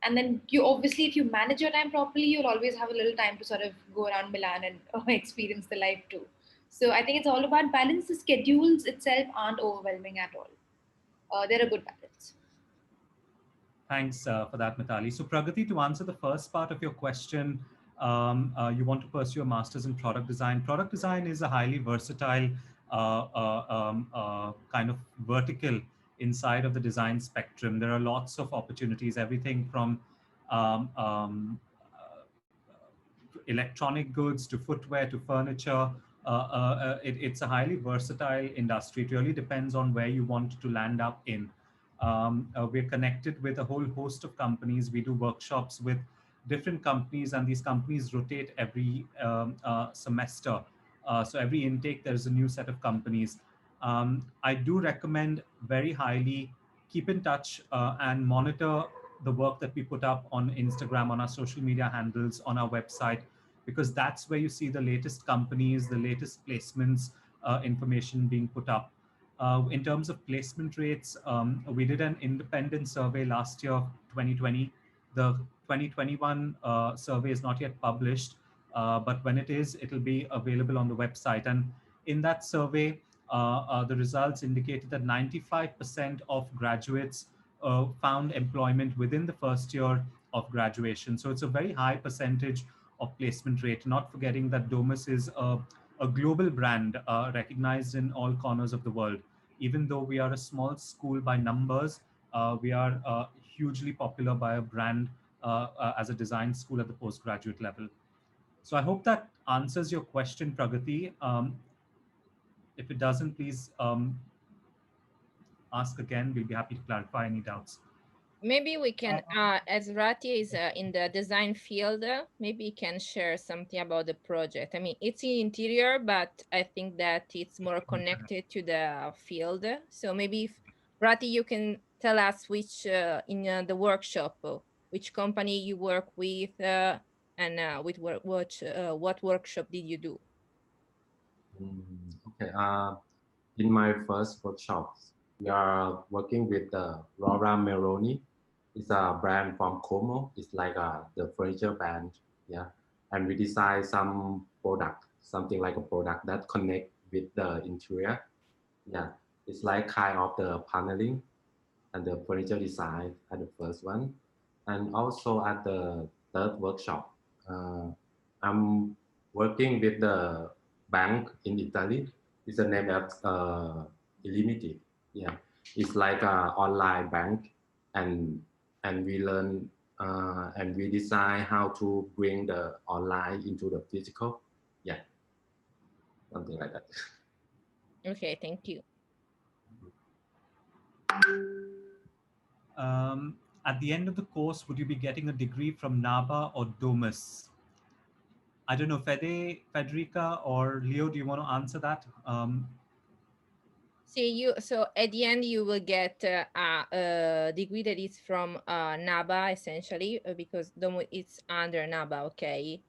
And then you obviously, if you manage your time properly, you'll always have a little time to sort of go around Milan and experience the life too. So I think it's all about balance. The schedules itself aren't overwhelming at all. They're a good balance. Thanks for that, Mitali. So, Pragati, to answer the first part of your question, you want to pursue a master's in product design. Product design is a highly versatile kind of vertical inside of the design spectrum. There are lots of opportunities, everything from um, um, electronic goods to footwear to furniture. It's a highly versatile industry. It really depends on where you want to land up in. We're connected with a whole host of companies. We do workshops with different companies, and these companies rotate every semester. So every intake, there's a new set of companies. I do recommend very highly keep in touch and monitor the work that we put up on Instagram, on our social media handles, on our website, because that's where you see the latest companies, the latest placements information being put up. In terms of placement rates, we did an independent survey last year, 2020. The 2021 survey is not yet published, but when it is, it'll be available on the website. And in that survey, the results indicated that 95% of graduates found employment within the first year of graduation. So it's a very high percentage of placement rate, not forgetting that Domus is a global brand recognized in all corners of the world. Even though we are a small school by numbers, we are hugely popular by a brand as a design school at the postgraduate level. So I hope that answers your question, Pragati. If it doesn't, please ask again. We'll be happy to clarify any doubts. Maybe we can, as Rati is in the design field, maybe he can share something about the project. I mean, it's in interior, but I think that it's more connected to the field. So maybe if Rati, you can tell us which, in the workshop, which company you work with, and what workshop did you do? Okay. In my first workshop, we are working with Laura Meroni. It's a brand from Como. It's like the furniture brand. Yeah. And we design some product, something like a product that connect with the interior. Yeah. It's like kind of the paneling and the furniture design at the first one. And also at the third workshop, I'm working with the bank in Italy. It's a name of Illimited. Yeah, it's like an online bank, and we learn and we design how to bring the online into the physical. Yeah, something like that. Okay, thank you. At the end of the course, would you be getting a degree from NABA or DOMUS? I don't know, Federica or Leo, do you want to answer that? So at the end you will get a degree that is from NABA essentially, because it's under NABA, okay?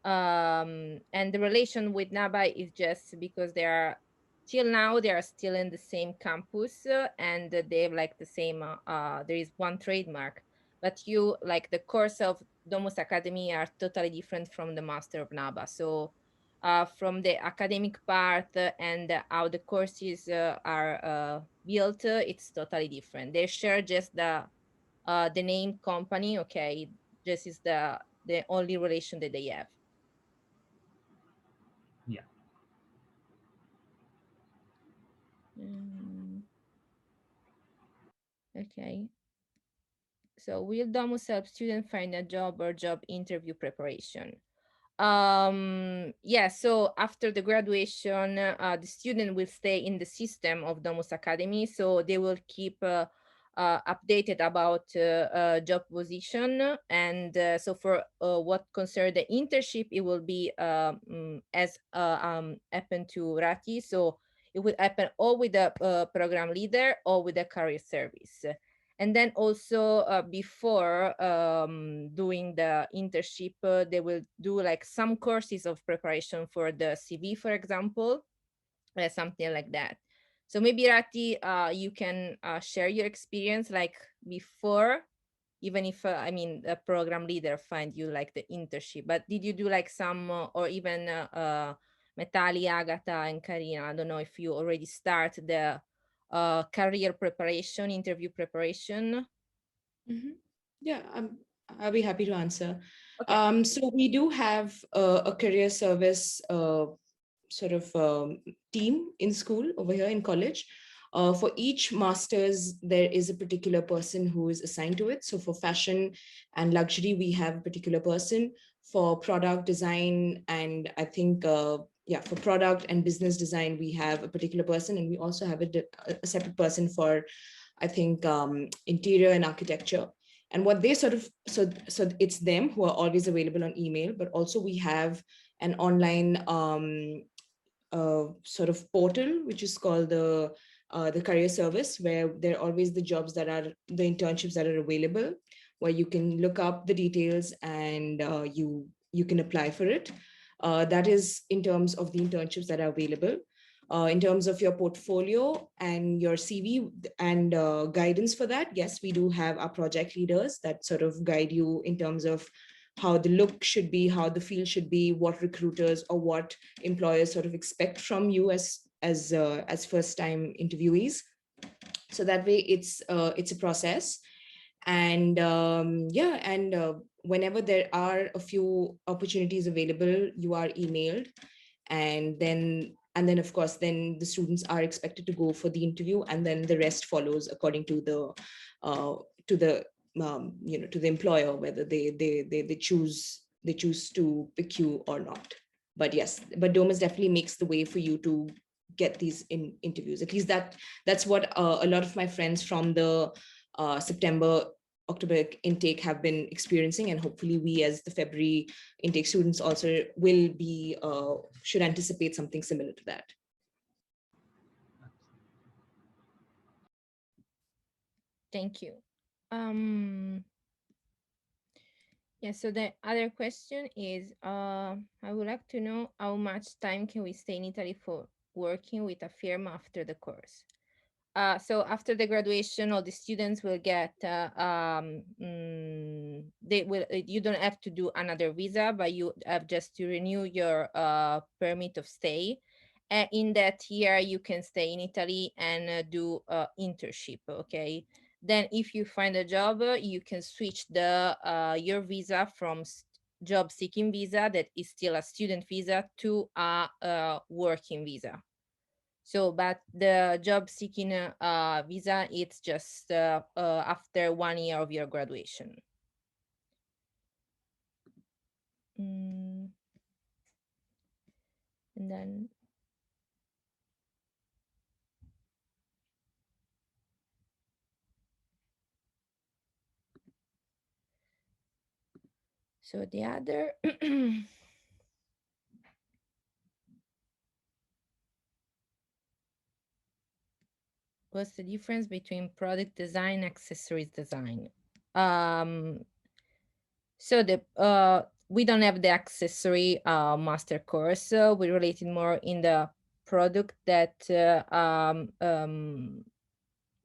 And the relation with NABA is just because they are till now they are still in the same campus and they have like the same there is one trademark, but you like the course of Domus Academy are totally different from the master of NABA. So from the academic part and how the courses are built, it's totally different. They share just the name company, okay? This is the only relation that they have. Yeah. Okay. So will Domus help students find a job or job interview preparation? Yeah, so after the graduation, the student will stay in the system of Domus Academy, so they will keep updated about job position. And so for what concern the internship, it will be as happened to Rati, so it will happen or with the program leader or with the career service. And then also before doing the internship, they will do like some courses of preparation for the CV, for example, something like that. So maybe Rati, you can share your experience like before, even if, I mean, the program leader find you like the internship, but did you do like some, or even Metali, Agatha, and Karina, I don't know if you already start the career preparation, interview preparation? Mm-hmm. Yeah, I'll be happy to answer. Okay. So we do have a career service sort of team in school over here in college. For each master's, there is a particular person who is assigned to it. So for fashion and luxury, we have a particular person. For product design and I think, for product and business design, we have a particular person. And we also have a separate person for, I think, interior and architecture. And what they sort of, so it's them who are always available on email, but also we have an online sort of portal, which is called the career service, where there are always the jobs that are, the internships that are available, where you can look up the details and you can apply for it. That is in terms of the internships that are available. In terms of your portfolio and your CV and guidance for that, yes, we do have our project leaders that sort of guide you in terms of how the look should be, how the feel should be, what recruiters or what employers sort of expect from you as first-time interviewees. So that way, it's a process, and whenever there are a few opportunities available, you are emailed, and then of course, then the students are expected to go for the interview, and then the rest follows according to the to the employer, whether they choose to pick you or not. But yes, but Domus definitely makes the way for you to get these interviews. At least that's what a lot of my friends from the October intake have been experiencing, and hopefully we as the February intake students also will be should anticipate something similar to that. Thank you. Yeah, so the other question is, I would like to know how much time can we stay in Italy for working with a firm after the course? So after the graduation, all the students will get, you don't have to do another visa, but you have just to renew your permit of stay. In that year, you can stay in Italy and do internship, okay? Then if you find a job, you can switch your visa from job seeking visa that is still a student visa to a working visa. So, but the job seeking visa, it's just after 1 year of your graduation. And then so the other what's the difference between product design and accessories design? So we don't have the accessory master course. We related more in the product that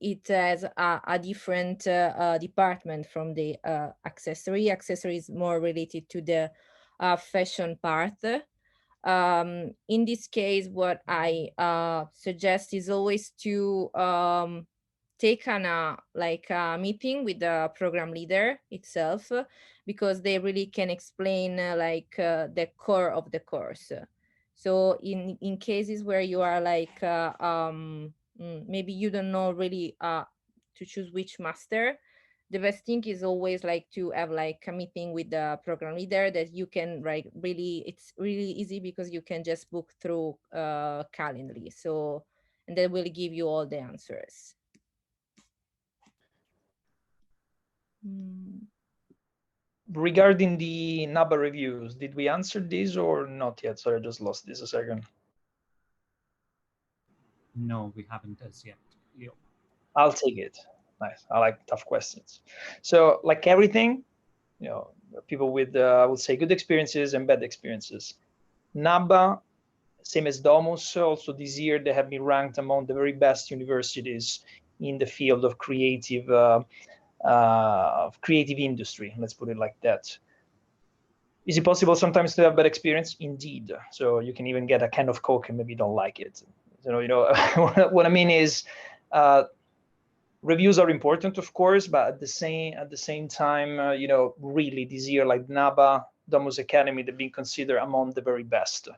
it has a different department from the accessory. Accessory is more related to the fashion part. In this case, what I suggest is always to take a meeting with the program leader itself, because they really can explain the core of the course. So in cases where you are maybe you don't know really to choose which master, the best thing is always to have a meeting with the program leader that you can it's really easy, because you can just book through Calendly. So, and they will give you all the answers. Regarding the NABA reviews, did we answer this or not yet? Sorry, I just lost this a second. No, we haven't as yet, Leo. I'll take it. Nice. I like tough questions. So, like everything, people with, I would say, good experiences and bad experiences. NABA, same as Domus, also this year they have been ranked among the very best universities in the field of creative industry. Let's put it like that. Is it possible sometimes to have bad experience? Indeed. So you can even get a can of Coke and maybe you don't like it. What I mean is, reviews are important, of course, but at the same time, really this year, like NABA, Domus Academy, they've been considered among the very best.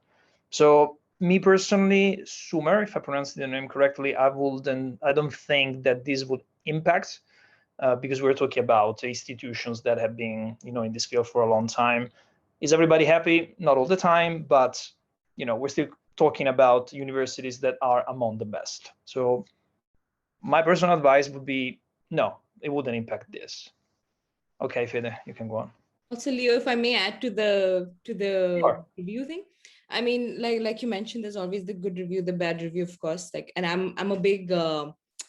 So me personally, Sumer, if I pronounce the name correctly, I don't think that this would impact, because we're talking about institutions that have been, in this field for a long time. Is everybody happy? Not all the time, but we're still talking about universities that are among the best. So my personal advice would be, no, it wouldn't impact this. Okay, Fede, you can go on. Also, Leo, if I may add to the Sure. review thing, I mean, like you mentioned, there's always the good review, the bad review, of course. And I'm a big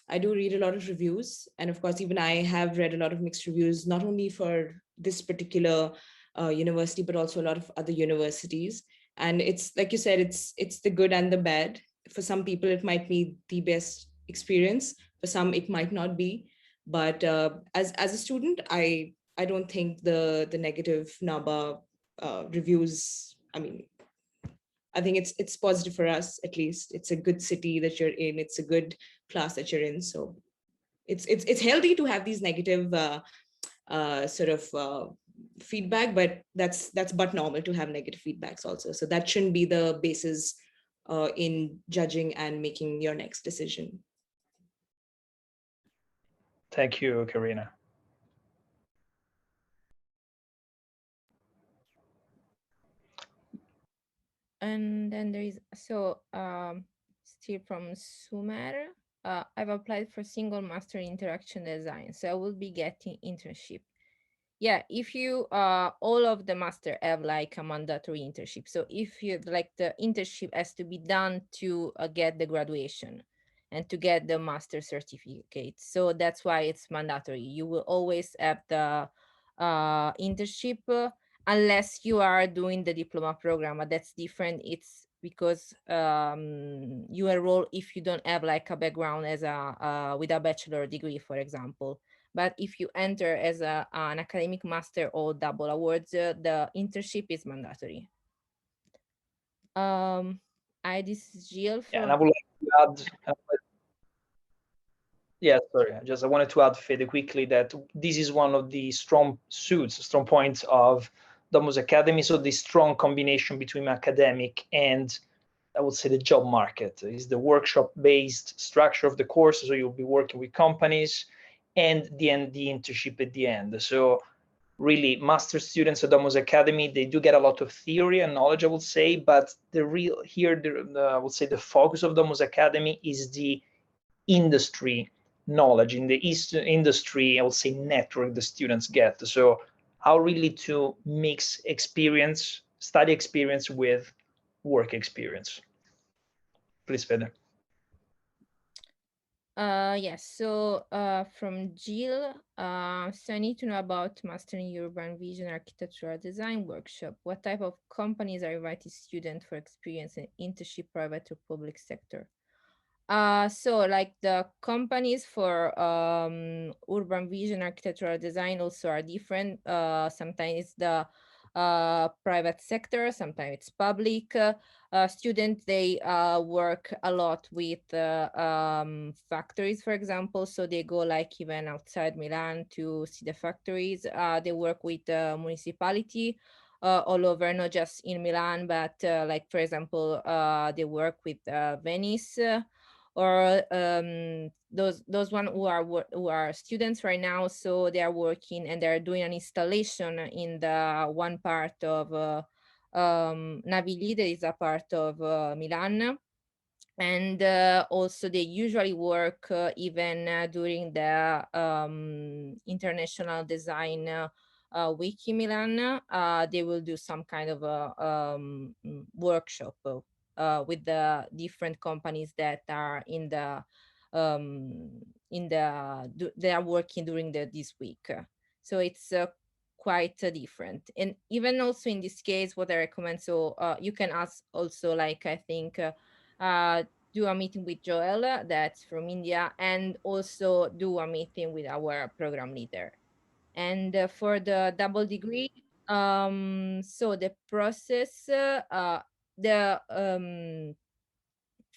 I do read a lot of reviews, and of course, even I have read a lot of mixed reviews, not only for this particular university, but also a lot of other universities. And it's like you said, it's the good and the bad. For some people, it might be the best experience. For some, it might not be. But as a student, I don't think the negative NABA reviews, I mean, I think it's positive for us, at least. It's a good city that you're in. It's a good class that you're in. So it's healthy to have these negative feedback, but that's but normal to have negative feedbacks also. So that shouldn't be the basis in judging and making your next decision. Thank you, Karina. And then there is, so still from Sumer, I've applied for single master in interaction design, so I will be getting internship. Yeah, if you all of the master have a mandatory internship. So if you the internship has to be done to get the graduation and to get the master certificate. So that's why it's mandatory. You will always have the internship, unless you are doing the diploma program. But that's different. It's because you enroll if you don't have like a background as a with a bachelor degree, for example. But if you enter as an academic master or double awards, the internship is mandatory. This is Jill Yeah, and from. I would like to add. Yeah, sorry. I wanted to add, Fede, quickly that this is one of the strong points of Domus Academy. So the strong combination between academic and, I would say, the job market is the workshop-based structure of the course. So you'll be working with companies, and the internship at the end. So really, master students at Domus Academy, they do get a lot of theory and knowledge, I would say, but I would say the focus of Domus Academy is the industry knowledge, in the industry, I would say, network the students get. So how really to mix study experience with work experience. Please, Fede. Yes, so from Jill, so I need to know about Mastering Urban Vision Architectural Design workshop. What type of companies are inviting students for experience in internship, private or public sector? So like the companies for urban vision architectural design also are different. Sometimes it's the private sector, sometimes it's public. Students, they work a lot with factories, for example. So they go like even outside Milan to see the factories. They work with the municipality all over, not just in Milan, but like, for example, they work with Venice. Or those one who are students right now, so they are working and they're doing an installation in the one part of Navigli, that is a part of Milan. And also they usually work even during the International Design Week in Milan. They will do some kind of a workshop with the different companies that are they are working during this week. So it's quite different. And even also in this case, what I recommend, so you can ask also, like, I think do a meeting with Joel, that's from India, and also do a meeting with our program leader. And for the double degree, so the process,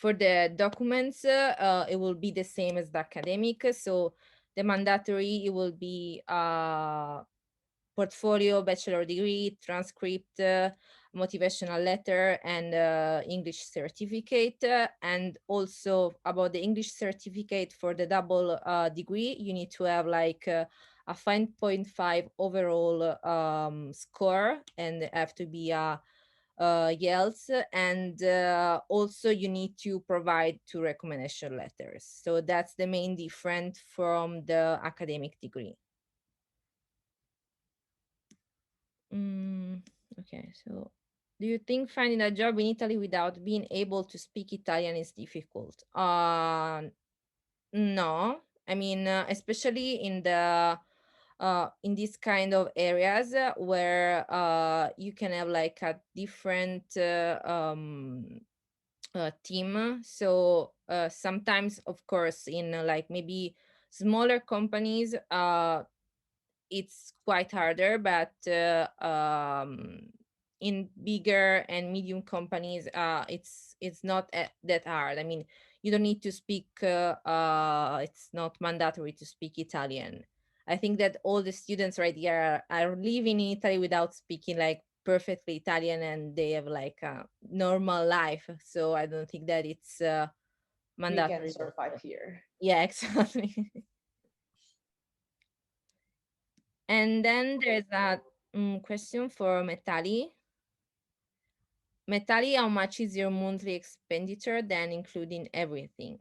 for the documents, it will be the same as the academic. So the mandatory, it will be portfolio, bachelor degree, transcript, motivational letter, and English certificate. And also about the English certificate for the double degree, you need to have like a 5.5 overall score, and have to be a YELS, and also you need to provide 2 recommendation letters. So that's the main difference from the academic degree. Okay, so do you think finding a job in Italy without being able to speak Italian is difficult? No, I mean, especially in these kind of areas where you can have like a different team. So sometimes, of course, in like maybe smaller companies, it's quite harder, but in bigger and medium companies, it's not that hard. I mean, you don't need to speak, it's not mandatory to speak Italian. I think that all the students right here are living in Italy without speaking like perfectly Italian, and they have like a normal life. So I don't think that it's mandatory. We can survive here. Yeah, exactly. And then there's a question for Metali. Metali, how much is your monthly expenditure, then including everything?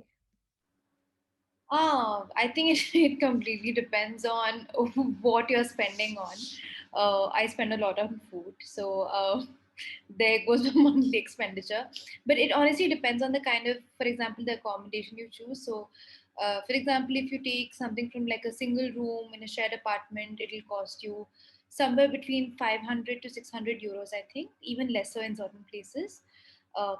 I think it completely depends on what you're spending on. I spend a lot on food, so there goes the monthly expenditure. But it honestly depends on the kind of, for example, the accommodation you choose. So For example, if you take something from like a single room in a shared apartment, it'll cost you somewhere between 500 to 600 euros, I think, even lesser in certain places.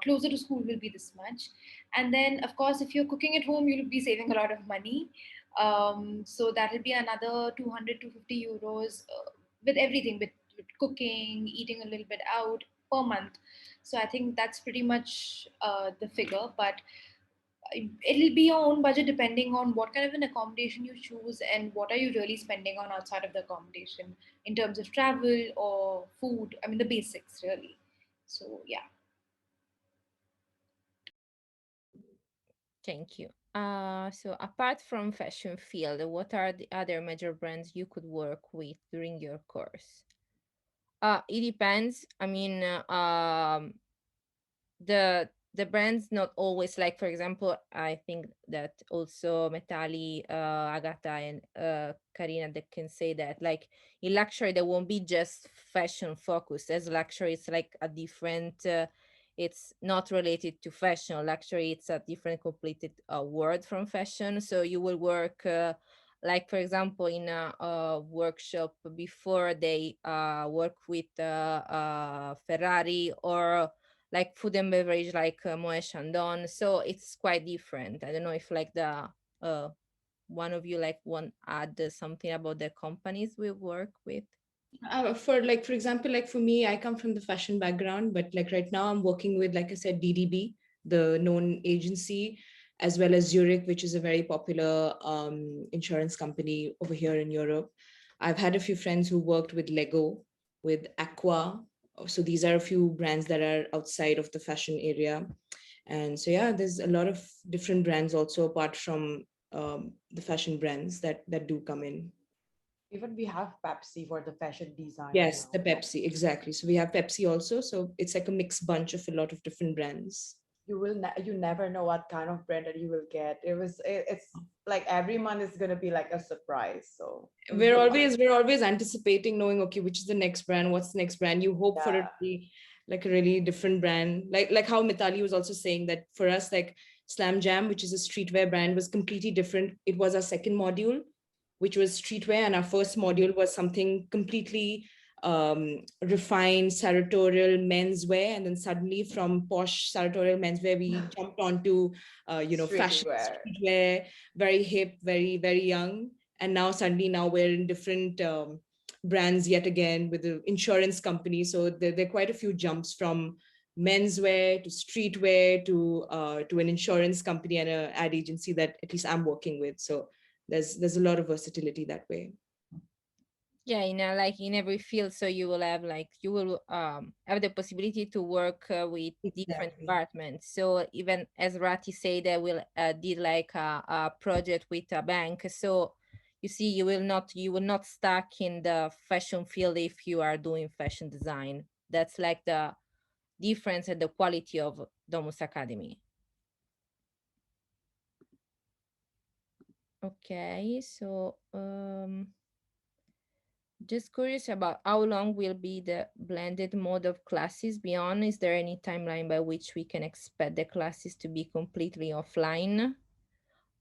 Closer to school will be this much. And then, of course, if you're cooking at home, you'll be saving a lot of money. So that'll be another 200 to 50 euros with everything, with cooking, eating a little bit out per month. So I think that's pretty much the figure. But it'll be your own budget depending on what kind of an accommodation you choose and what are you really spending on outside of the accommodation in terms of travel or food. I mean, the basics really. So yeah. Thank you. So apart from fashion field, what are the other major brands you could work with during your course? It depends. I mean, the brands not always, like, for example, I think that also Metali, Agatha, and Karina, that can say that, like, in luxury there won't be just fashion focused. As luxury, it's like a different it's not related to fashion. Luxury, it's a different completed word from fashion. So you will work like, for example, in a workshop before they work with Ferrari, or like food and beverage, like Moët Chandon. So it's quite different. I don't know if like the one of you like want add something about the companies we work with. For example, like for me, I come from the fashion background, but like right now I'm working with, like I said, DDB, the known agency, as well as Zurich, which is a very popular insurance company over here in Europe. I've had a few friends who worked with Lego, with Aqua. So these are a few brands that are outside of the fashion area. And so, yeah, there's a lot of different brands also apart from the fashion brands that do come in. Even we have Pepsi for the fashion design. Yes, the Pepsi, exactly. So we have Pepsi also. So it's like a mixed bunch of a lot of different brands. You never know what kind of brand that you will get. It's like every month is gonna be like a surprise. So we're always anticipating, knowing, okay, which is the next brand, what's the next brand. You hope for it to be like a really different brand, like how Mitali was also saying that for us, like Slam Jam, which is a streetwear brand, was completely different. It was our second module, which was streetwear, and our first module was something completely refined sartorial menswear, and then suddenly from posh sartorial menswear we jumped onto fashion streetwear, very hip, very, very young. And now suddenly we're in different brands yet again with the insurance company. So there are quite a few jumps from menswear to streetwear to an insurance company and an ad agency that at least I'm working with. So there's a lot of versatility that way. Yeah, like in every field, so you will have have the possibility to work with different departments. So even as Rati said, I will did like a project with a bank. So you see, you will not stuck in the fashion field if you are doing fashion design. That's like the difference and the quality of Domus Academy. Okay, so just curious about how long will be the blended mode of classes beyond. Is there any timeline by which we can expect the classes to be completely offline?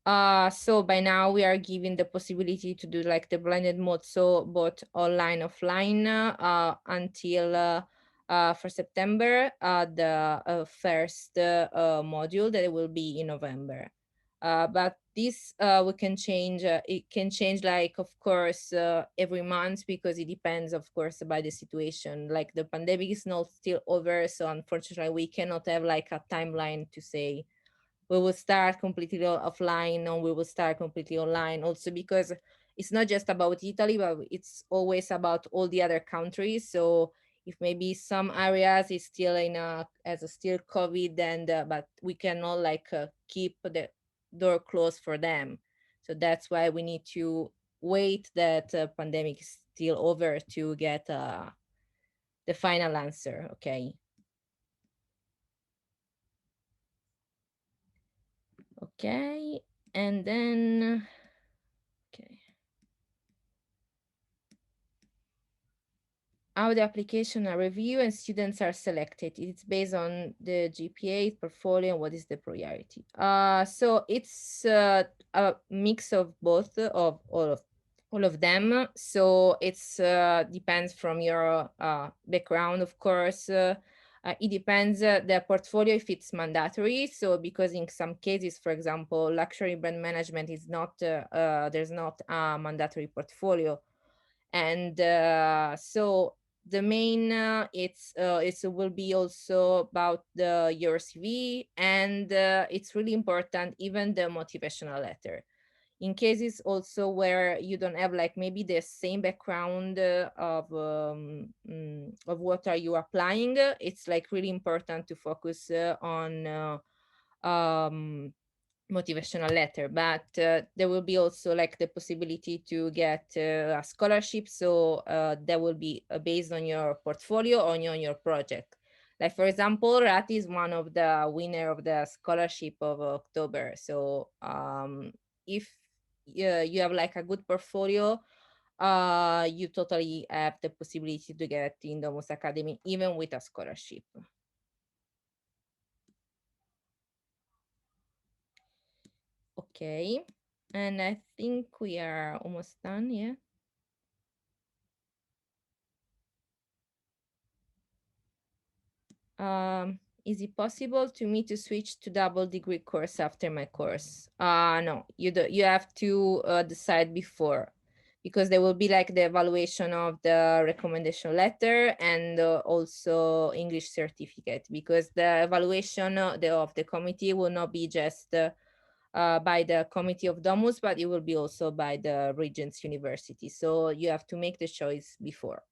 So by now we are given the possibility to do like the blended mode, so both online, offline, until for September, the first module that will be in November. But this we can change. It can change, like, of course, every month, because it depends, of course, by the situation. Like the pandemic is not still over, so unfortunately we cannot have like a timeline to say we will start completely offline or we will start completely online. Also because it's not just about Italy, but it's always about all the other countries. So if maybe some areas is still still COVID, and but we cannot like keep the door closed for them. So that's why we need to wait that pandemic is still over to get the final answer. Okay. Okay, and then, okay. how the application are reviewed and students are selected. It's based on the GPA, portfolio, and what is the priority. So it's a mix of both, of all of them. So it's depends from your background, of course. It depends the portfolio if it's mandatory. So because in some cases, for example, luxury brand management is not there's not a mandatory portfolio, and so the main it will be also about your CV, and it's really important even the motivational letter. In cases also where you don't have like maybe the same background of what are you applying, it's like really important to focus on motivational letter, but there will be also like the possibility to get a scholarship. So that will be based on your portfolio or on your project. Like for example, Rat is one of the winner of the scholarship of October. So if you have like a good portfolio, you totally have the possibility to get in the Domus Academy even with a scholarship. Okay, and I think we are almost done, yeah. Is it possible to me to switch to double degree course after my course? No, you have to decide before, because there will be like the evaluation of the recommendation letter and also English certificate, because the evaluation of the committee will not be just by the committee of Domus, but it will be also by the Regents University. So you have to make the choice before.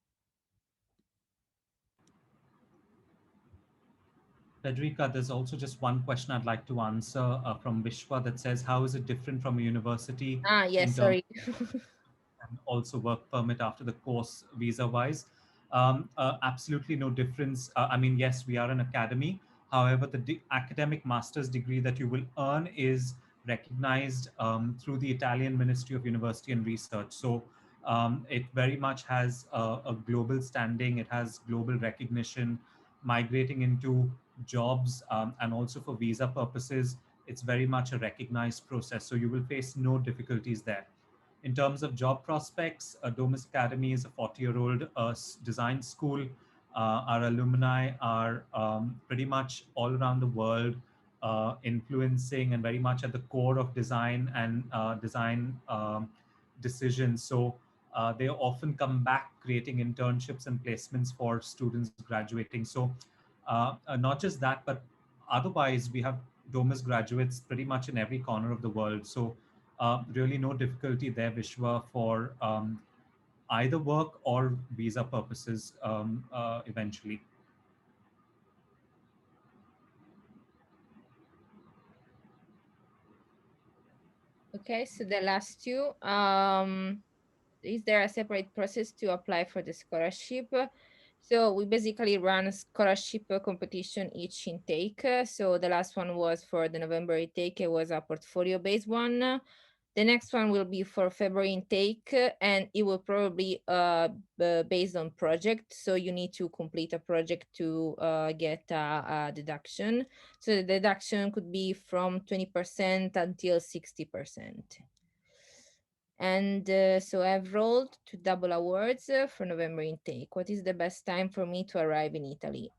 Federica, there's also just one question I'd like to answer from Vishwa that says, how is it different from a university? Yes, sorry. And also work permit after the course visa-wise? Absolutely no difference. I mean, yes, we are an academy. However, the academic master's degree that you will earn is recognized through the Italian Ministry of University and Research. So it very much has a global standing. It has global recognition, migrating into jobs, and also for visa purposes. It's very much a recognized process. So you will face no difficulties there. In terms of job prospects, Domus Academy is a 40-year-old design school. Our alumni are pretty much all around the world, influencing and very much at the core of design and design decisions. So they often come back creating internships and placements for students graduating. So not just that, but otherwise we have Domus graduates pretty much in every corner of the world. So really no difficulty there, Vishwa, for either work or visa purposes eventually. Okay, so the last two. Is there a separate process to apply for the scholarship? So we basically run a scholarship competition each intake. So the last one was for the November intake. It was a portfolio-based one. The next one will be for February intake, and it will probably based on project. So you need to complete a project to get a deduction. So the deduction could be from 20% until 60%. And so I've rolled to double awards for November intake. What is the best time for me to arrive in Italy?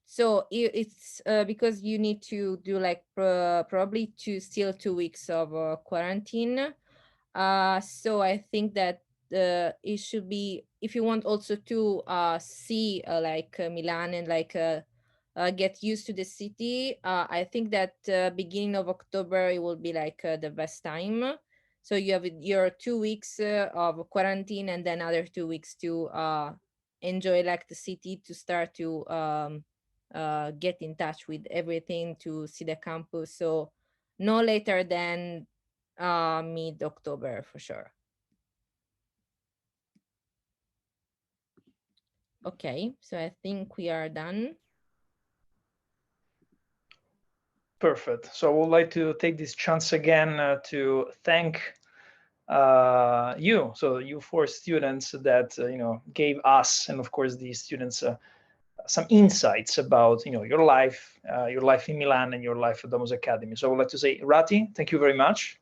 So it's because you need to do like probably still 2 weeks of quarantine. So I think that it should be, if you want also to see like Milan and like get used to the city, I think that beginning of October it will be like the best time. So you have your 2 weeks of quarantine and then other 2 weeks to enjoy like the city, to start to get in touch with everything, to see the campus. So no later than mid-October for sure. Okay, so I think we are done. Perfect. So I would like to take this chance again to thank so you four students that gave us, and of course the students, some insights about your life in Milan and your life at Domus Academy. So I would like to say, Rati, thank you very much.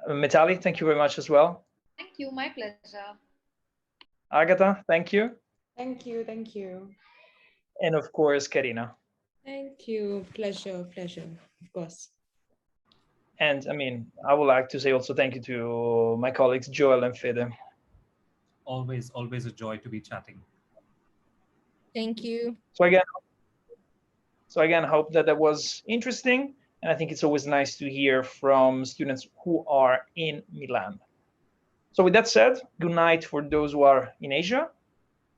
Mitali, thank you very much as well. Thank you, my pleasure. Agatha, thank you. Thank you, thank you. And of course, Karina. Thank you. Pleasure, of course. And I mean, I would like to say also thank you to my colleagues, Joel and Fede. Always a joy to be chatting. Thank you. So again, I hope that was interesting. And I think it's always nice to hear from students who are in Milan. So with that said, good night for those who are in Asia.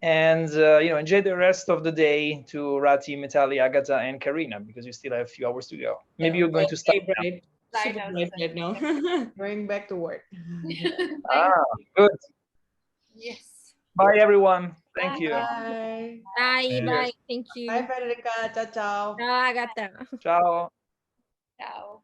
And enjoy the rest of the day to Rati, Mitali, Agatha, and Karina, because you still have a few hours to go. Maybe you're going to start. Bright. Super bright right now. Going back to work. Good. Yes. Bye, everyone. Thank you. Bye. Bye. Bye. Thank you. Bye, Federica. Ciao, ciao. Ciao, Agatha. Ciao. Ciao.